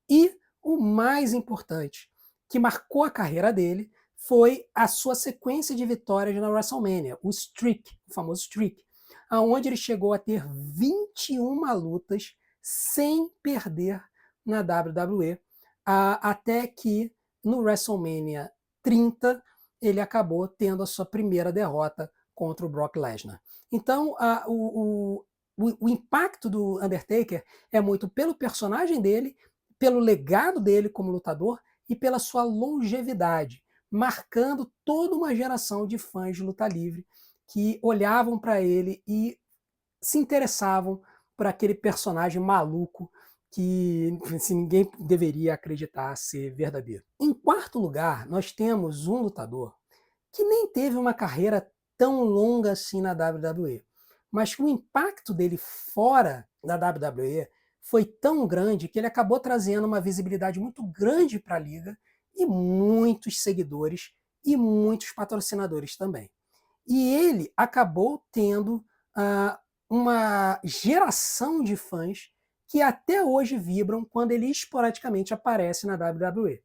E o mais importante, que marcou a carreira dele, foi a sua sequência de vitórias na WrestleMania, o streak, o famoso streak, aonde ele chegou a ter 21 lutas sem perder na WWE, até que no WrestleMania 30 ele acabou tendo a sua primeira derrota contra o Brock Lesnar. Então, o impacto do Undertaker é muito pelo personagem dele, pelo legado dele como lutador e pela sua longevidade, marcando toda uma geração de fãs de luta livre que olhavam para ele e se interessavam por aquele personagem maluco que assim, ninguém deveria acreditar ser verdadeiro. Em quarto lugar, nós temos um lutador que nem teve uma carreira tão longa assim na WWE, mas o impacto dele fora da WWE foi tão grande que ele acabou trazendo uma visibilidade muito grande para a liga e muitos seguidores e muitos patrocinadores também. E ele acabou tendo uma geração de fãs que até hoje vibram quando ele esporadicamente aparece na WWE.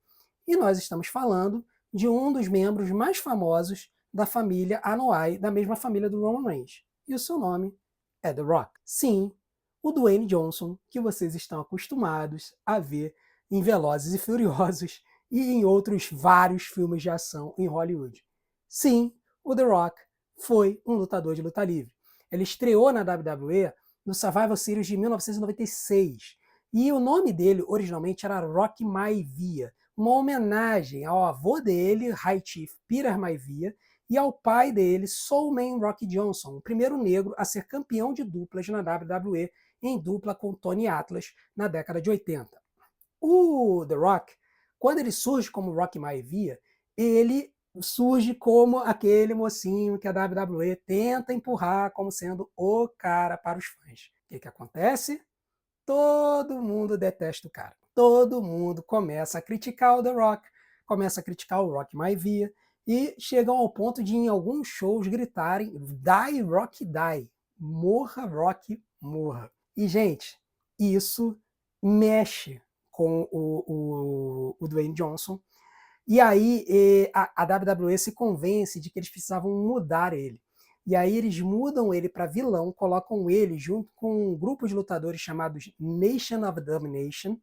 E nós estamos falando de um dos membros mais famosos da família Anoa'i, da mesma família do Roman Reigns. E o seu nome é The Rock. Sim, o Dwayne Johnson, que vocês estão acostumados a ver em Velozes e Furiosos e em outros vários filmes de ação em Hollywood. Sim, o The Rock foi um lutador de luta livre. Ele estreou na WWE no Survivor Series de 1996. E o nome dele originalmente era Rocky Maivia, uma homenagem ao avô dele, High Chief Peter Maivia, e ao pai dele, Soulman Rocky Johnson, o primeiro negro a ser campeão de duplas na WWE, em dupla com Tony Atlas na década de 80. O The Rock, quando ele surge como Rocky Maivia, ele surge como aquele mocinho que a WWE tenta empurrar como sendo o cara para os fãs. O que acontece? Todo mundo detesta o cara. Todo mundo começa a criticar o The Rock, começa a criticar o Rock Maivia, e chegam ao ponto de, em alguns shows, gritarem Die Rock Die, morra Rock, morra. E, gente, isso mexe com o Dwayne Johnson. E aí a WWE se convence de que eles precisavam mudar ele. E aí eles mudam ele para vilão, colocam ele junto com um grupo de lutadores chamados Nation of Domination.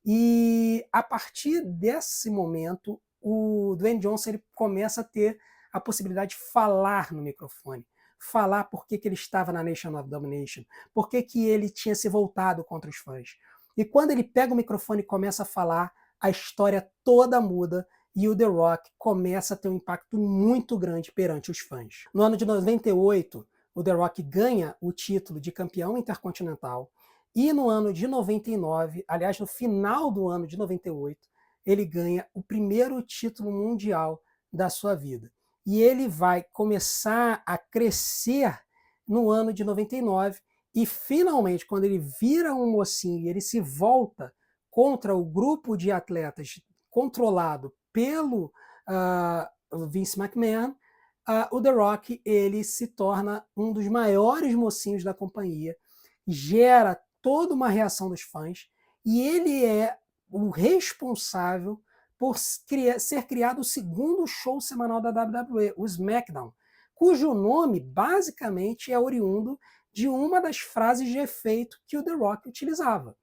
E a partir desse momento, o Dwayne Johnson ele começa a ter a possibilidade de falar no microfone. Falar por que ele estava na Nation of Domination, por que ele tinha se voltado contra os fãs. E quando ele pega o microfone e começa a falar, a história toda muda e o The Rock começa a ter um impacto muito grande perante os fãs. No ano de 98, o The Rock ganha o título de campeão intercontinental e no ano de 99, aliás, no final do ano de 98, ele ganha o primeiro título mundial da sua vida. E ele vai começar a crescer no ano de 99 e finalmente, quando ele vira um mocinho e ele se volta contra o grupo de atletas controlado pelo Vince McMahon, o The Rock ele se torna um dos maiores mocinhos da companhia, gera toda uma reação dos fãs e ele é o responsável por ser criado o segundo show semanal da WWE, o SmackDown, cujo nome basicamente é oriundo de uma das frases de efeito que o The Rock utilizava.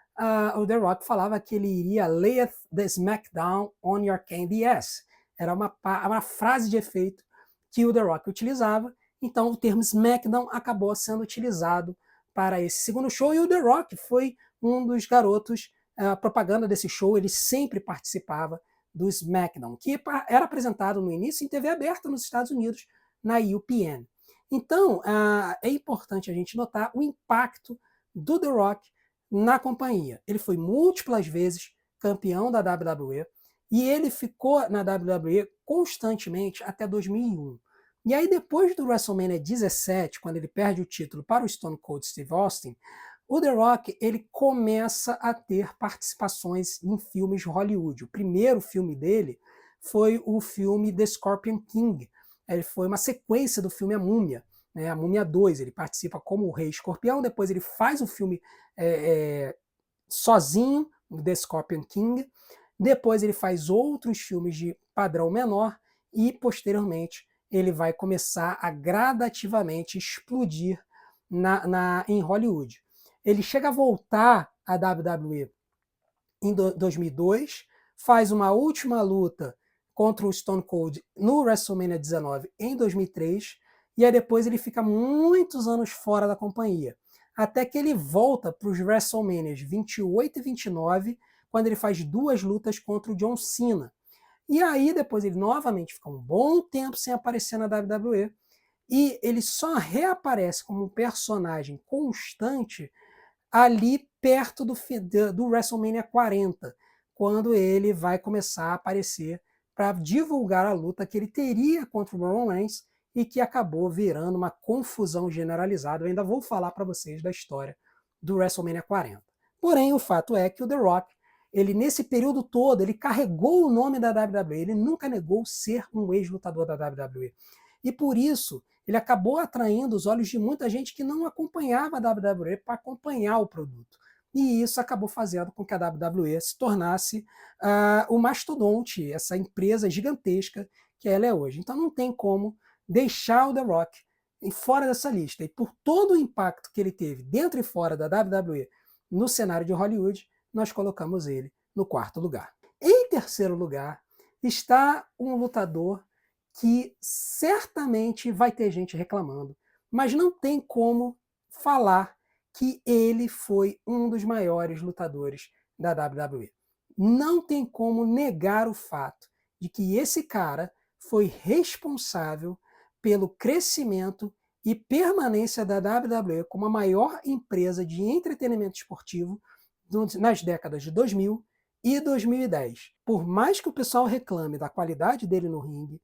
O The Rock falava que ele iria lay the SmackDown on your candy ass. Era uma frase de efeito que o The Rock utilizava, então o termo SmackDown acabou sendo utilizado para esse segundo show, e o The Rock foi um dos garotos, a propaganda desse show, ele sempre participava do SmackDown, que era apresentado no início em TV aberta nos Estados Unidos, na UPN. Então, é importante a gente notar o impacto do The Rock na companhia. Ele foi múltiplas vezes campeão da WWE, e ele ficou na WWE constantemente até 2001. E aí, depois do WrestleMania 17, quando ele perde o título para o Stone Cold Steve Austin, o The Rock ele começa a ter participações em filmes de Hollywood. O primeiro filme dele foi o filme The Scorpion King. Ele foi uma sequência do filme A Múmia, né, A Múmia 2. Ele participa como o Rei Escorpião, depois ele faz o filme sozinho, The Scorpion King. Depois ele faz outros filmes de padrão menor e, posteriormente, ele vai começar a gradativamente explodir em Hollywood. Ele chega a voltar à WWE em 2002, faz uma última luta contra o Stone Cold no WrestleMania 19 em 2003, e aí depois ele fica muitos anos fora da companhia, até que ele volta para os WrestleManias 28 e 29, quando ele faz duas lutas contra o John Cena. E aí depois ele novamente fica um bom tempo sem aparecer na WWE, e ele só reaparece como um personagem constante ali perto do WrestleMania 40, quando ele vai começar a aparecer para divulgar a luta que ele teria contra o Roman Reigns e que acabou virando uma confusão generalizada. Eu ainda vou falar para vocês da história do WrestleMania 40. Porém, o fato é que o The Rock, ele nesse período todo, ele carregou o nome da WWE, ele nunca negou ser um ex-lutador da WWE. E por isso, ele acabou atraindo os olhos de muita gente que não acompanhava a WWE para acompanhar o produto. e isso acabou fazendo com que a WWE se tornasse o mastodonte, essa empresa gigantesca que ela é hoje. Então não tem como deixar o The Rock fora dessa lista. E por todo o impacto que ele teve dentro e fora da WWE no cenário de Hollywood, nós colocamos ele no quarto lugar. Em terceiro lugar está um lutador que certamente vai ter gente reclamando, mas não tem como falar que ele foi um dos maiores lutadores da WWE. Não tem como negar o fato de que esse cara foi responsável pelo crescimento e permanência da WWE como a maior empresa de entretenimento esportivo nas décadas de 2000 e 2010. Por mais que o pessoal reclame da qualidade dele no ringue,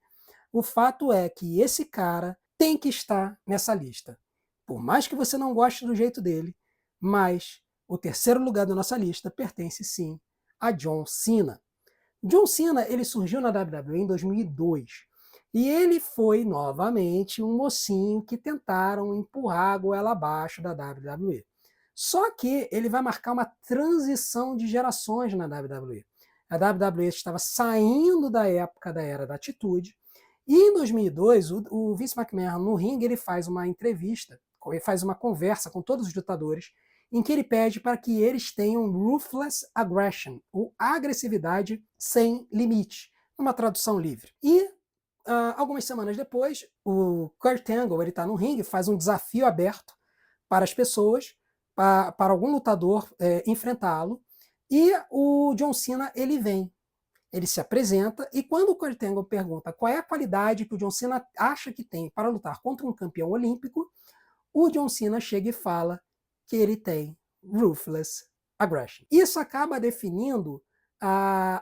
o fato é que esse cara tem que estar nessa lista. Por mais que você não goste do jeito dele, mas o terceiro lugar da nossa lista pertence sim a John Cena. John Cena ele surgiu na WWE em 2002 e ele foi novamente um mocinho que tentaram empurrar a goela abaixo da WWE. Só que ele vai marcar uma transição de gerações na WWE. A WWE estava saindo da época da era da Atitude e em 2002 o Vince McMahon no ringue ele faz uma entrevista, ele faz uma conversa com todos os lutadores em que ele pede para que eles tenham ruthless aggression, ou agressividade sem limite, numa tradução livre. E algumas semanas depois, o Kurt Angle está no ringue, faz um desafio aberto para as pessoas, para algum lutador enfrentá-lo, e o John Cena ele vem. Ele se apresenta e quando o Kurt Angle pergunta qual é a qualidade que o John Cena acha que tem para lutar contra um campeão olímpico, o John Cena chega e fala que ele tem ruthless aggression. Isso acaba definindo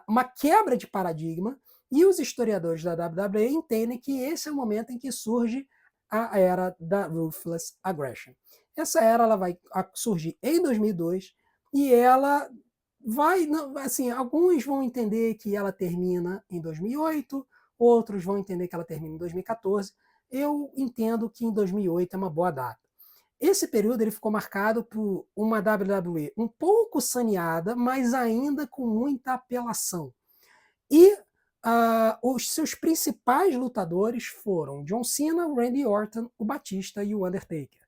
uma quebra de paradigma e os historiadores da WWE entendem que esse é o momento em que surge a era da ruthless aggression. Essa era ela vai surgir em 2002 e ela vai, assim, alguns vão entender que ela termina em 2008, outros vão entender que ela termina em 2014. Eu entendo que em 2008 é uma boa data. Esse período ele ficou marcado por uma WWE um pouco saneada, mas ainda com muita apelação. E os seus principais lutadores foram John Cena, o Randy Orton, o Batista e o Undertaker.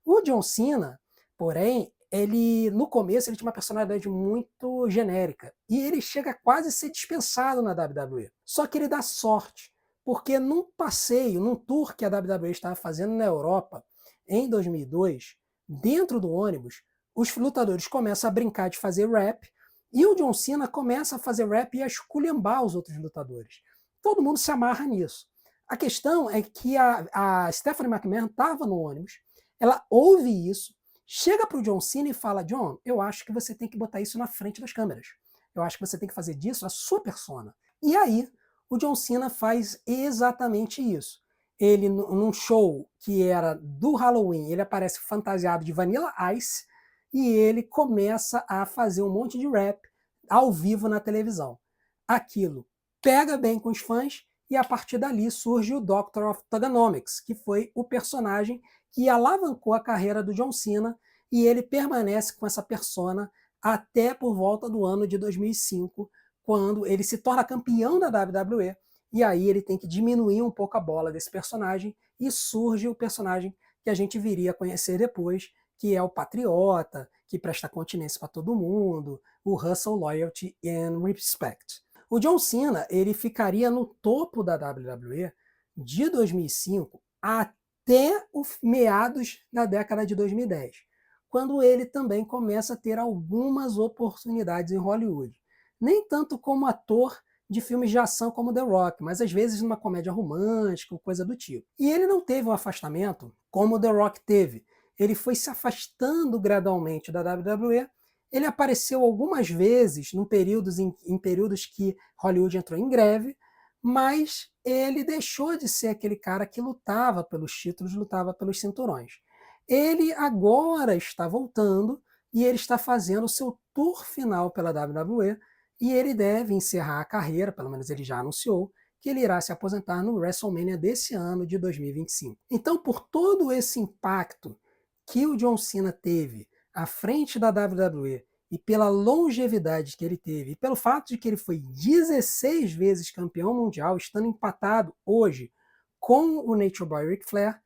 O John Cena, porém, ele no começo ele tinha uma personalidade muito genérica e ele chega a quase ser dispensado na WWE. Só que ele dá sorte, porque num passeio, num tour que a WWE estava fazendo na Europa em 2002, dentro do ônibus, os lutadores começam a brincar de fazer rap e o John Cena começa a fazer rap e a esculhambar os outros lutadores. Todo mundo se amarra nisso. A questão é que a Stephanie McMahon estava no ônibus, ela ouve isso, chega para o John Cena e fala: John, eu acho que você tem que botar isso na frente das câmeras. Eu acho que você tem que fazer disso a sua persona. E aí, o John Cena faz exatamente isso. Ele, num show que era do Halloween, ele aparece fantasiado de Vanilla Ice e ele começa a fazer um monte de rap ao vivo na televisão. Aquilo pega bem com os fãs e a partir dali surge o Doctor of Thuganomics, que foi o personagem que alavancou a carreira do John Cena e ele permanece com essa persona até por volta do ano de 2005, quando ele se torna campeão da WWE e aí ele tem que diminuir um pouco a bola desse personagem e surge o personagem que a gente viria a conhecer depois, que é o patriota, que presta continência para todo mundo, o Hustle, Loyalty and Respect. O John Cena ele ficaria no topo da WWE de 2005 até os meados da década de 2010, quando ele também começa a ter algumas oportunidades em Hollywood. Nem tanto como ator de filmes de ação como The Rock, mas às vezes numa comédia romântica, coisa do tipo. E ele não teve um afastamento como The Rock teve. Ele foi se afastando gradualmente da WWE. Ele apareceu algumas vezes em períodos que Hollywood entrou em greve, mas ele deixou de ser aquele cara que lutava pelos títulos, lutava pelos cinturões. Ele agora está voltando e ele está fazendo o seu tour final pela WWE e ele deve encerrar a carreira, pelo menos ele já anunciou, que ele irá se aposentar no WrestleMania desse ano de 2025. Então, por todo esse impacto que o John Cena teve à frente da WWE e pela longevidade que ele teve, e pelo fato de que ele foi 16 vezes campeão mundial, estando empatado hoje com o Nature Boy Ric Flair,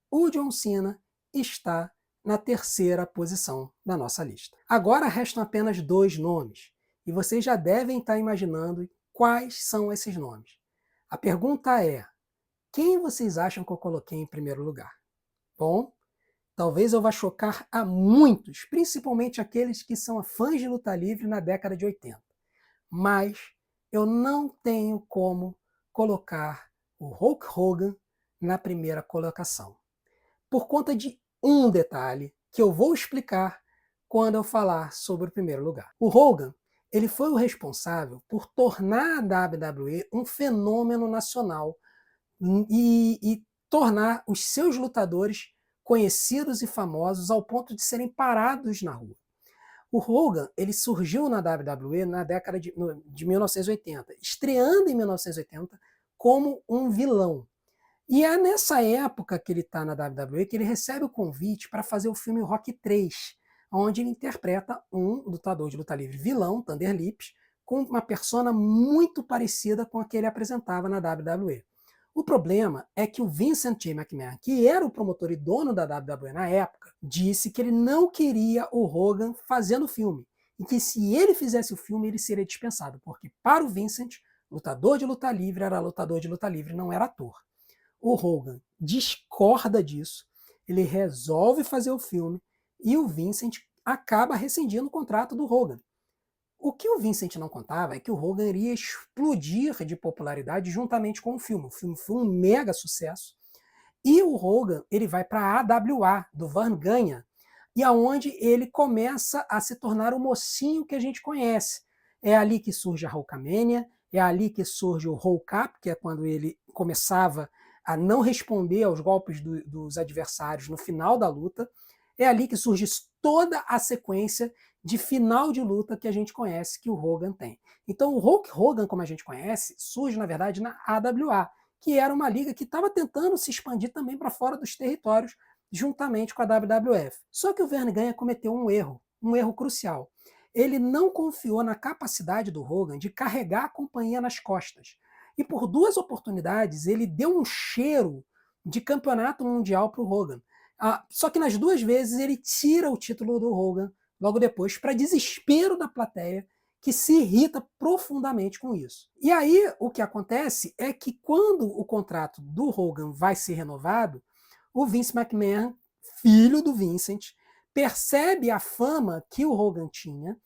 o John Cena está na terceira posição da nossa lista. Agora restam apenas 2 nomes, e vocês já devem estar imaginando quais são esses nomes. A pergunta é: quem vocês acham que eu coloquei em primeiro lugar? Bom, talvez eu vá chocar a muitos, principalmente aqueles que são fãs de luta livre na década de 80. Mas eu não tenho como colocar o Hulk Hogan na primeira colocação, por conta de um detalhe que eu vou explicar quando eu falar sobre o primeiro lugar. O Hogan, ele foi o responsável por tornar a WWE um fenômeno nacional e tornar os seus lutadores conhecidos e famosos ao ponto de serem parados na rua. O Hogan, ele surgiu na WWE na década de 1980, estreando em 1980 como um vilão. E é nessa época que ele está na WWE que ele recebe o convite para fazer o filme Rocky 3, onde ele interpreta um lutador de luta livre vilão, Thunder Lips, com uma persona muito parecida com a que ele apresentava na WWE. O problema é que o Vincent J. McMahon, que era o promotor e dono da WWE na época, disse que ele não queria o Hogan fazendo o filme, e que se ele fizesse o filme ele seria dispensado, porque para o Vincent, lutador de luta livre era lutador de luta livre, não era ator. O Hogan discorda disso, ele resolve fazer o filme e o Vincent acaba rescindindo o contrato do Hogan. O que o Vincent não contava é que o Hogan iria explodir de popularidade juntamente com o filme. O filme foi um mega sucesso. E o Hogan ele vai para a AWA, do Van Ganha, e aonde ele começa a se tornar o mocinho que a gente conhece. É ali que surge a Hulkamania, é ali que surge o Hulk Up, que é quando ele começava a não responder aos golpes dos adversários no final da luta. É ali que surge toda a sequência de final de luta que a gente conhece que o Hogan tem. Então o Hulk Hogan, como a gente conhece, surge na verdade na AWA, que era uma liga que estava tentando se expandir também para fora dos territórios, juntamente com a WWF. Só que o Verne Gagne cometeu um erro crucial. Ele não confiou na capacidade do Hogan de carregar a companhia nas costas. E por 2 oportunidades ele deu um cheiro de campeonato mundial para o Hogan. Só que nas 2 vezes ele tira o título do Hogan logo depois, para desespero da plateia, que se irrita profundamente com isso. E aí o que acontece é que quando o contrato do Hogan vai ser renovado, o Vince McMahon, filho do Vincent, percebe a fama que o Hogan tinha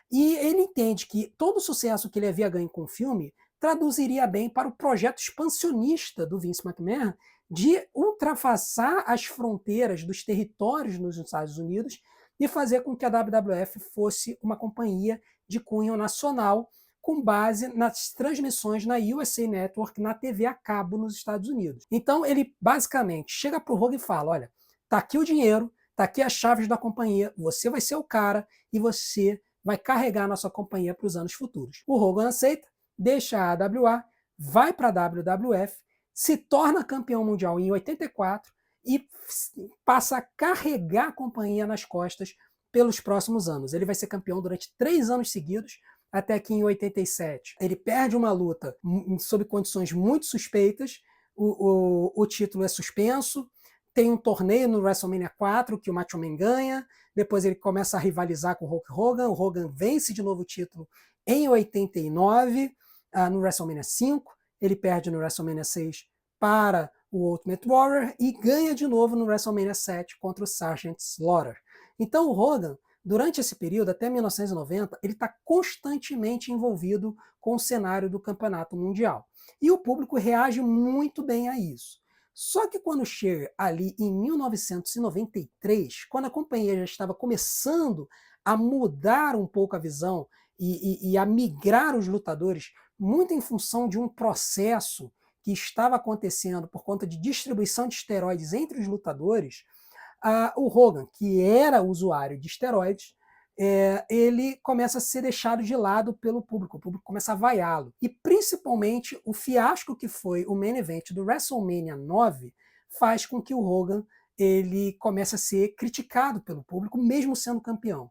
e ele entende que todo o sucesso que ele havia ganho com o filme traduziria bem para o projeto expansionista do Vince McMahon de ultrapassar as fronteiras dos territórios nos Estados Unidos e fazer com que a WWF fosse uma companhia de cunho nacional com base nas transmissões na USA Network, na TV a cabo nos Estados Unidos. Então ele basicamente chega para o Hogan e fala, olha, tá aqui o dinheiro, tá aqui as chaves da companhia, você vai ser o cara e você vai carregar a nossa companhia para os anos futuros. O Hogan aceita, deixa a AWA, vai para a WWF, se torna campeão mundial em 84 e passa a carregar a companhia nas costas pelos próximos anos. Ele vai ser campeão durante 3 anos seguidos, até que em 87 ele perde uma luta sob condições muito suspeitas, o título é suspenso, tem um torneio no WrestleMania 4 que o Macho Man ganha, depois ele começa a rivalizar com o Hulk Hogan, o Hogan vence de novo o título em 89, no WrestleMania 5, ele perde no WrestleMania 6 para o Ultimate Warrior e ganha de novo no WrestleMania 7 contra o Sergeant Slaughter. Então o Hogan, durante esse período, até 1990, ele está constantemente envolvido com o cenário do campeonato mundial. E o público reage muito bem a isso. Só que quando chega ali em 1993, quando a companhia já estava começando a mudar um pouco a visão e a migrar os lutadores, muito em função de um processo que estava acontecendo por conta de distribuição de esteroides entre os lutadores, o Hogan, que era usuário de esteroides, ele começa a ser deixado de lado pelo público, o público começa a vaiá-lo. E principalmente o fiasco que foi o main event do WrestleMania 9 faz com que o Hogan ele começa a ser criticado pelo público, mesmo sendo campeão.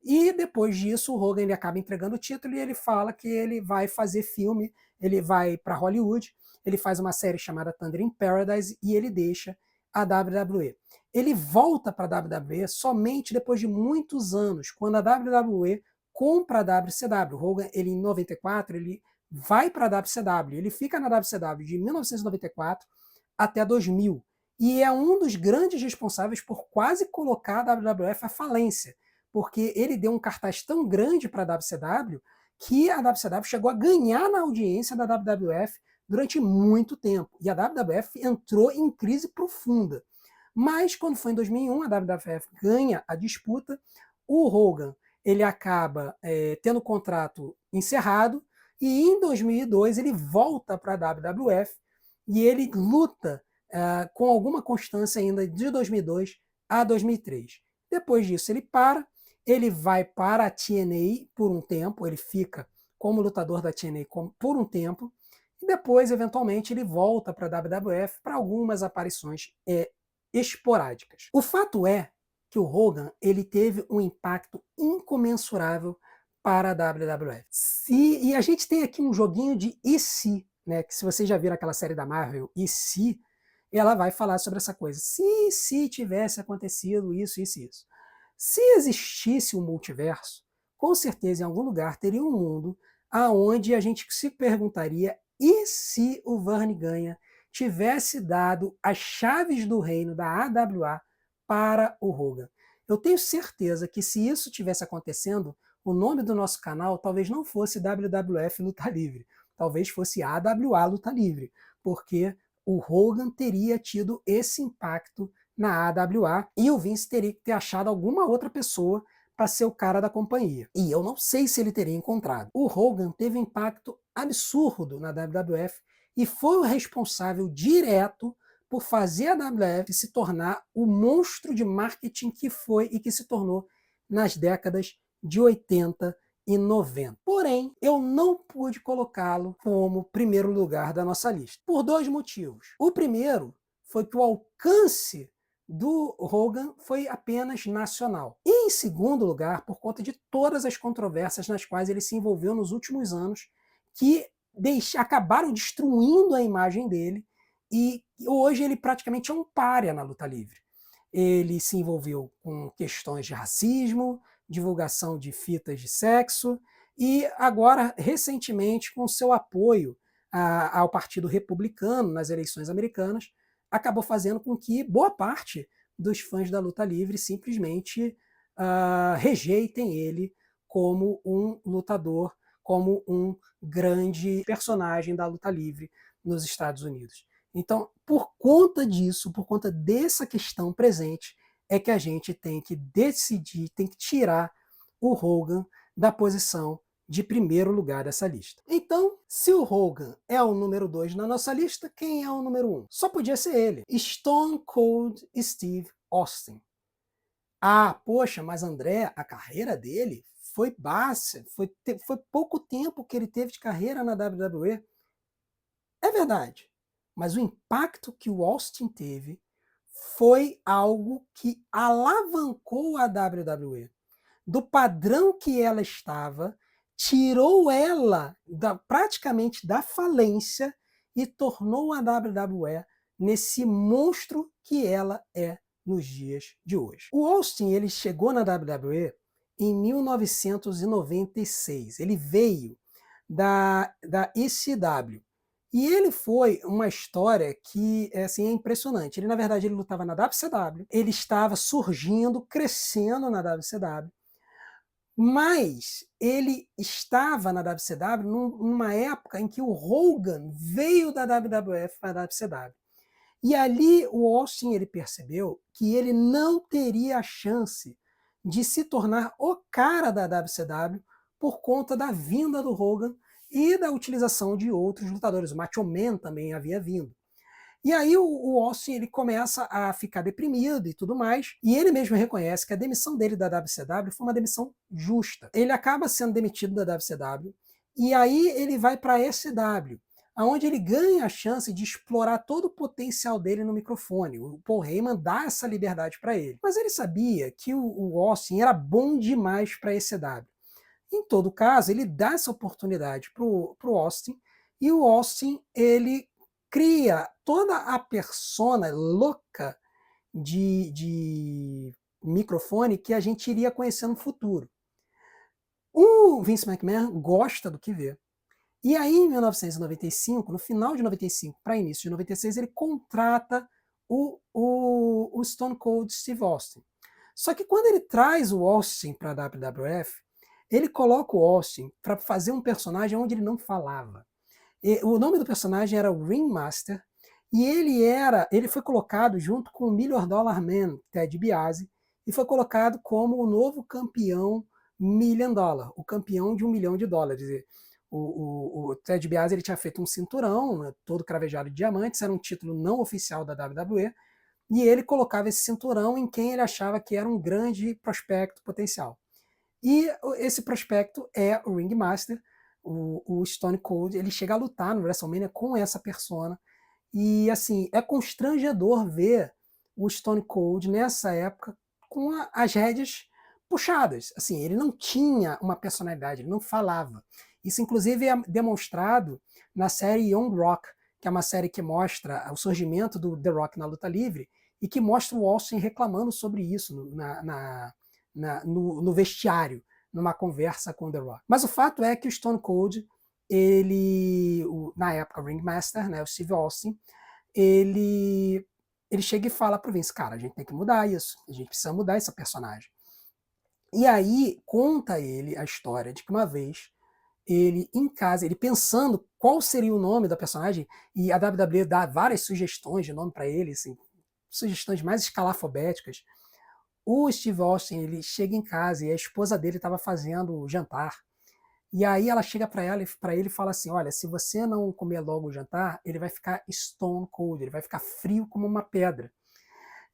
E depois disso, o Hogan ele acaba entregando o título e ele fala que ele vai fazer filme, ele vai para Hollywood, ele faz uma série chamada Thunder in Paradise e ele deixa a WWE. Ele volta para a WWE somente depois de muitos anos, quando a WWE compra a WCW. O Hogan, ele em 94, ele vai para a WCW, ele fica na WCW de 1994 até 2000. E é um dos grandes responsáveis por quase colocar a WWF à falência, porque ele deu um cartaz tão grande para a WCW que a WCW chegou a ganhar na audiência da WWF durante muito tempo. E a WWF entrou em crise profunda. Mas quando foi em 2001, a WWF ganha a disputa, o Hogan ele acaba tendo o contrato encerrado, e em 2002 ele volta para a WWF e ele luta com alguma constância ainda de 2002 a 2003. Depois disso ele vai para a TNA por um tempo, ele fica como lutador da TNA por um tempo, e depois, eventualmente, ele volta para a WWF para algumas aparições esporádicas. O fato é que o Hogan ele teve um impacto incomensurável para a WWF. E a gente tem aqui um joguinho de e se, né? Que se vocês já viram aquela série da Marvel, e se, ela vai falar sobre essa coisa. Se tivesse acontecido isso, isso e isso. Se existisse um multiverso, com certeza em algum lugar teria um mundo aonde a gente se perguntaria e se o Verne Gagne tivesse dado as chaves do reino da AWA para o Hogan. Eu tenho certeza que se isso tivesse acontecendo, o nome do nosso canal talvez não fosse WWF Luta Livre, talvez fosse AWA Luta Livre, porque o Hogan teria tido esse impacto na AWA e o Vince teria que ter achado alguma outra pessoa para ser o cara da companhia. E eu não sei se ele teria encontrado. O Hogan teve um impacto absurdo na WWF e foi o responsável direto por fazer a WWF se tornar o monstro de marketing que foi e que se tornou nas décadas de 80 e 90. Porém, eu não pude colocá-lo como primeiro lugar da nossa lista, por dois motivos. O primeiro foi que o alcance do Hogan foi apenas nacional. E em segundo lugar, por conta de todas as controvérsias nas quais ele se envolveu nos últimos anos, que acabaram destruindo a imagem dele, e hoje ele praticamente é um pária na luta livre. Ele se envolveu com questões de racismo, divulgação de fitas de sexo, e agora, recentemente, com seu apoio ao Partido Republicano nas eleições americanas, acabou fazendo com que boa parte dos fãs da luta livre simplesmente rejeitem ele como um lutador, como um grande personagem da luta livre nos Estados Unidos. Então, por conta disso, por conta dessa questão presente, é que a gente tem que decidir, tem que tirar o Hogan da posição de primeiro lugar dessa lista. Então, se o Hogan é o número 2 na nossa lista, quem é o número 1? Só podia ser ele, Stone Cold Steve Austin. Ah, poxa, mas André, a carreira dele foi baixa, foi pouco tempo que ele teve de carreira na WWE. É verdade, mas o impacto que o Austin teve foi algo que alavancou a WWE. Do padrão que ela estava, tirou ela praticamente da falência e tornou a WWE nesse monstro que ela é nos dias de hoje. O Austin ele chegou na WWE em 1996. Ele veio da ECW. E ele foi uma história que assim, é impressionante. Ele, na verdade, ele lutava na WCW, ele estava surgindo, crescendo na WCW, mas ele estava na WCW numa época em que o Hogan veio da WWF para a WCW. E ali o Austin ele percebeu que ele não teria a chance de se tornar o cara da WCW por conta da vinda do Hogan e da utilização de outros lutadores. O Macho Man também havia vindo. E aí o Austin ele começa a ficar deprimido e tudo mais, e ele mesmo reconhece que a demissão dele da WCW foi uma demissão justa. Ele acaba sendo demitido da WCW, e aí ele vai para a ECW, onde ele ganha a chance de explorar todo o potencial dele no microfone. O Paul Heyman dá essa liberdade para ele. Mas ele sabia que o Austin era bom demais para a ECW. Em todo caso, ele dá essa oportunidade para o Austin, e o Austin ele cria toda a persona louca de microfone que a gente iria conhecer no futuro. O Vince McMahon gosta do que vê. E aí, em 1995, no final de 95 para início de 96, ele contrata o Stone Cold Steve Austin. Só que quando ele traz o Austin para a WWF, ele coloca o Austin para fazer um personagem onde ele não falava. O nome do personagem era o Ringmaster, e ele foi colocado junto com o Million Dollar Man, Ted DiBiase, e foi colocado como o novo campeão Million Dollar, o campeão de $1 milhão. O Ted DiBiase ele tinha feito um cinturão, né, todo cravejado de diamantes, era um título não oficial da WWE, e ele colocava esse cinturão em quem ele achava que era um grande prospecto potencial. E esse prospecto é o Ringmaster, o Stone Cold. Ele chega a lutar no WrestleMania com essa persona, e assim, é constrangedor ver o Stone Cold nessa época com as rédeas puxadas. Assim, ele não tinha uma personalidade, ele não falava. Isso inclusive é demonstrado na série Young Rock, que é uma série que mostra o surgimento do The Rock na luta livre, e que mostra o Austin reclamando sobre isso no vestiário, numa conversa com The Rock. Mas o fato é que o Stone Cold, na época o Ringmaster, né, o Steve Austin, ele chega e fala pro Vince, cara, a gente tem que mudar isso, a gente precisa mudar essa personagem. E aí conta ele a história de que uma vez ele em casa, ele pensando qual seria o nome da personagem, e a WWE dá várias sugestões de nome para ele, assim, sugestões mais escalafobéticas. O Steve Austin, ele chega em casa e a esposa dele estava fazendo o jantar. E aí ela chega para ele e fala assim, olha, se você não comer logo o jantar, ele vai ficar stone cold, ele vai ficar frio como uma pedra.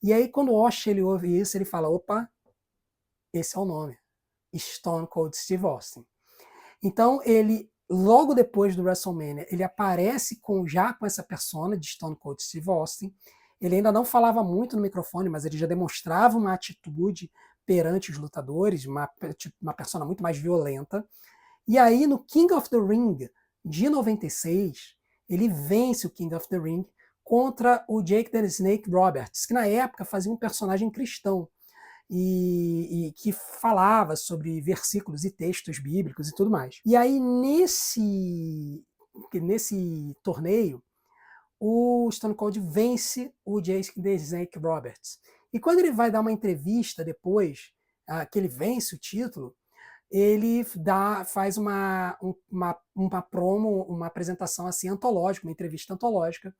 E aí quando o Austin ele ouve isso, ele fala, opa, esse é o nome, Stone Cold Steve Austin. Então ele, logo depois do WrestleMania, ele aparece já com essa persona de Stone Cold Steve Austin. Ele ainda não falava muito no microfone, mas ele já demonstrava uma atitude perante os lutadores, uma persona muito mais violenta. E aí, no King of the Ring de 96, ele vence o King of the Ring contra o Jake the Snake Roberts, que na época fazia um personagem cristão e que falava sobre versículos e textos bíblicos e tudo mais. E aí, nesse torneio, o Stone Cold vence o Jake the Snake Roberts. E quando ele vai dar uma entrevista depois, que ele vence o título, ele faz uma promo, uma apresentação assim antológica, uma entrevista antológica,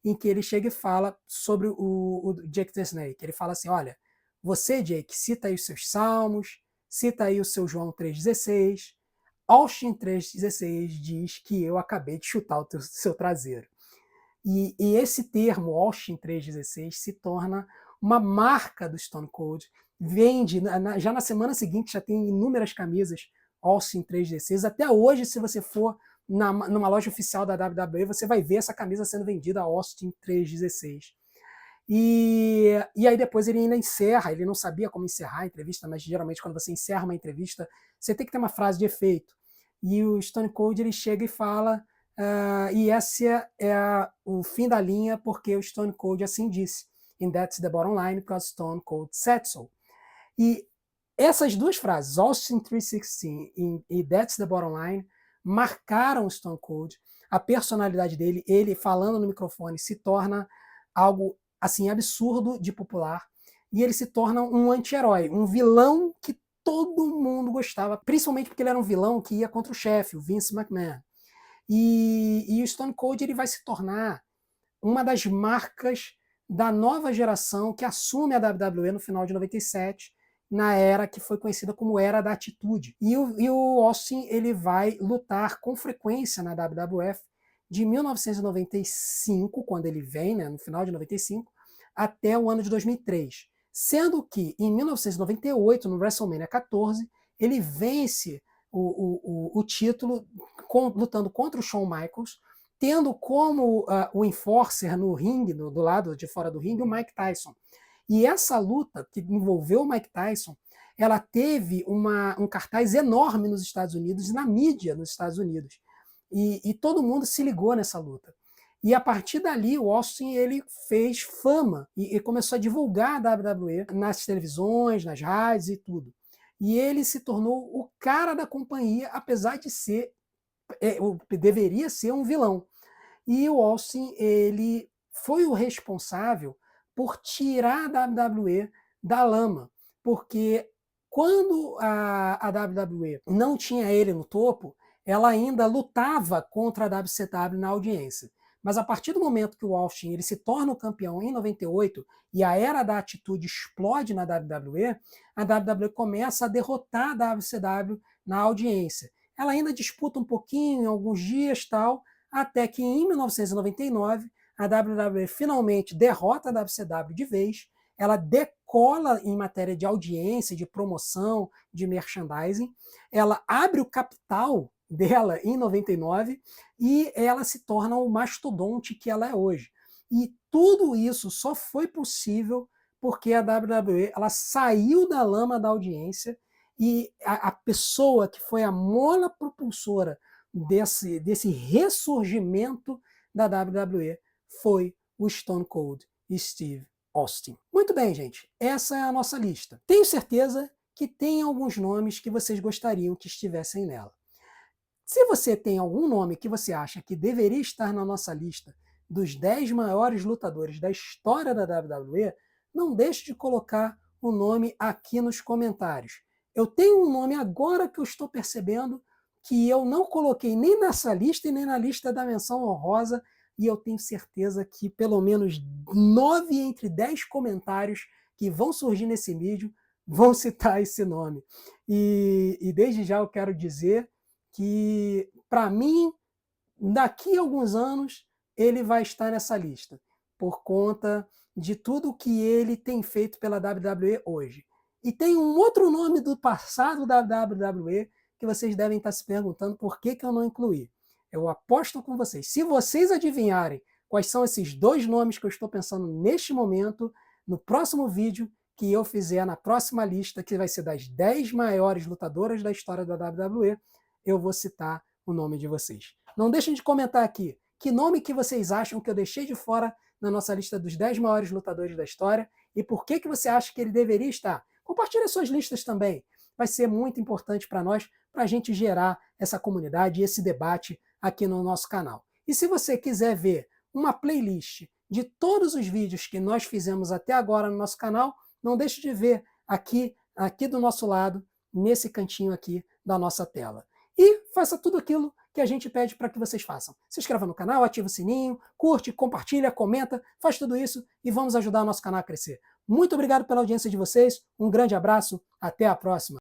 em que ele chega e fala sobre o Jake the Snake. Ele fala assim, olha, você, Jake, cita aí os seus salmos, cita aí o seu João 3,16, Austin 3,16 diz que eu acabei de chutar o seu traseiro. E esse termo, Austin 3,16, se torna uma marca do Stone Cold. Vende, já na semana seguinte já tem inúmeras camisas Austin 3,16. Até hoje, se você for numa loja oficial da WWE, você vai ver essa camisa sendo vendida Austin 3,16. E aí depois ele ainda encerra, ele não sabia como encerrar a entrevista, mas geralmente quando você encerra uma entrevista, você tem que ter uma frase de efeito. E o Stone Cold ele chega e fala... e esse é o fim da linha, porque o Stone Cold assim disse. And that's the bottom line, because Stone Cold said so. E essas duas frases, Austin 316 e That's the bottom line, marcaram o Stone Cold. A personalidade dele, ele falando no microfone, se torna algo assim absurdo de popular. E ele se torna um anti-herói, um vilão que todo mundo gostava, principalmente porque ele era um vilão que ia contra o chefe, o Vince McMahon. E o Stone Cold ele vai se tornar uma das marcas da nova geração que assume a WWE no final de 97, na era que foi conhecida como Era da Atitude. E o Austin ele vai lutar com frequência na WWF de 1995, quando ele vem, né, no final de 95, até o ano de 2003. Sendo que em 1998, no WrestleMania 14, ele vence o título lutando contra o Shawn Michaels tendo como o enforcer no ringue, do lado de fora do ringue, o Mike Tyson. E essa luta que envolveu o Mike Tyson, ela teve um cartaz enorme nos Estados Unidos e na mídia nos Estados Unidos. E todo mundo se ligou nessa luta. E a partir dali, o Austin ele fez fama e começou a divulgar a WWE nas televisões, nas rádios e tudo. E ele se tornou o cara da companhia, apesar de ser, deveria ser um vilão. E o Austin ele foi o responsável por tirar a WWE da lama, porque quando a WWE não tinha ele no topo, ela ainda lutava contra a WCW na audiência. Mas a partir do momento que o Austin ele se torna o campeão em 98 e a era da atitude explode na WWE, a WWE começa a derrotar a WCW na audiência. Ela ainda disputa um pouquinho, em alguns dias, tal, até que em 1999 a WWE finalmente derrota a WCW de vez, ela decola em matéria de audiência, de promoção, de merchandising, ela abre o capital dela em 99 e ela se torna o mastodonte que ela é hoje. E tudo isso só foi possível porque a WWE ela saiu da lama da audiência e a pessoa que foi a mola propulsora desse ressurgimento da WWE foi o Stone Cold Steve Austin. Muito bem, gente, essa é a nossa lista. Tenho certeza que tem alguns nomes que vocês gostariam que estivessem nela. Se você tem algum nome que você acha que deveria estar na nossa lista dos 10 maiores lutadores da história da WWE, não deixe de colocar o nome aqui nos comentários. Eu tenho um nome agora que eu estou percebendo que eu não coloquei nem nessa lista e nem na lista da menção honrosa, e eu tenho certeza que pelo menos 9 entre 10 comentários que vão surgir nesse vídeo vão citar esse nome. E desde já eu quero dizer que, para mim, daqui a alguns anos, ele vai estar nessa lista, por conta de tudo que ele tem feito pela WWE hoje. E tem um outro nome do passado da WWE que vocês devem estar se perguntando por que eu não incluí. Eu aposto com vocês. Se vocês adivinharem quais são esses 2 nomes que eu estou pensando neste momento, no próximo vídeo que eu fizer na próxima lista, que vai ser das 10 maiores lutadoras da história da WWE, eu vou citar o nome de vocês. Não deixem de comentar aqui que nome que vocês acham que eu deixei de fora na nossa lista dos 10 maiores lutadores da história e por que você acha que ele deveria estar. Compartilhe suas listas também. Vai ser muito importante para nós, para a gente gerar essa comunidade e esse debate aqui no nosso canal. E se você quiser ver uma playlist de todos os vídeos que nós fizemos até agora no nosso canal, não deixe de ver aqui do nosso lado, nesse cantinho aqui da nossa tela. E faça tudo aquilo que a gente pede para que vocês façam. Se inscreva no canal, ativa o sininho, curte, compartilha, comenta, faz tudo isso e vamos ajudar o nosso canal a crescer. Muito obrigado pela audiência de vocês, um grande abraço, até a próxima.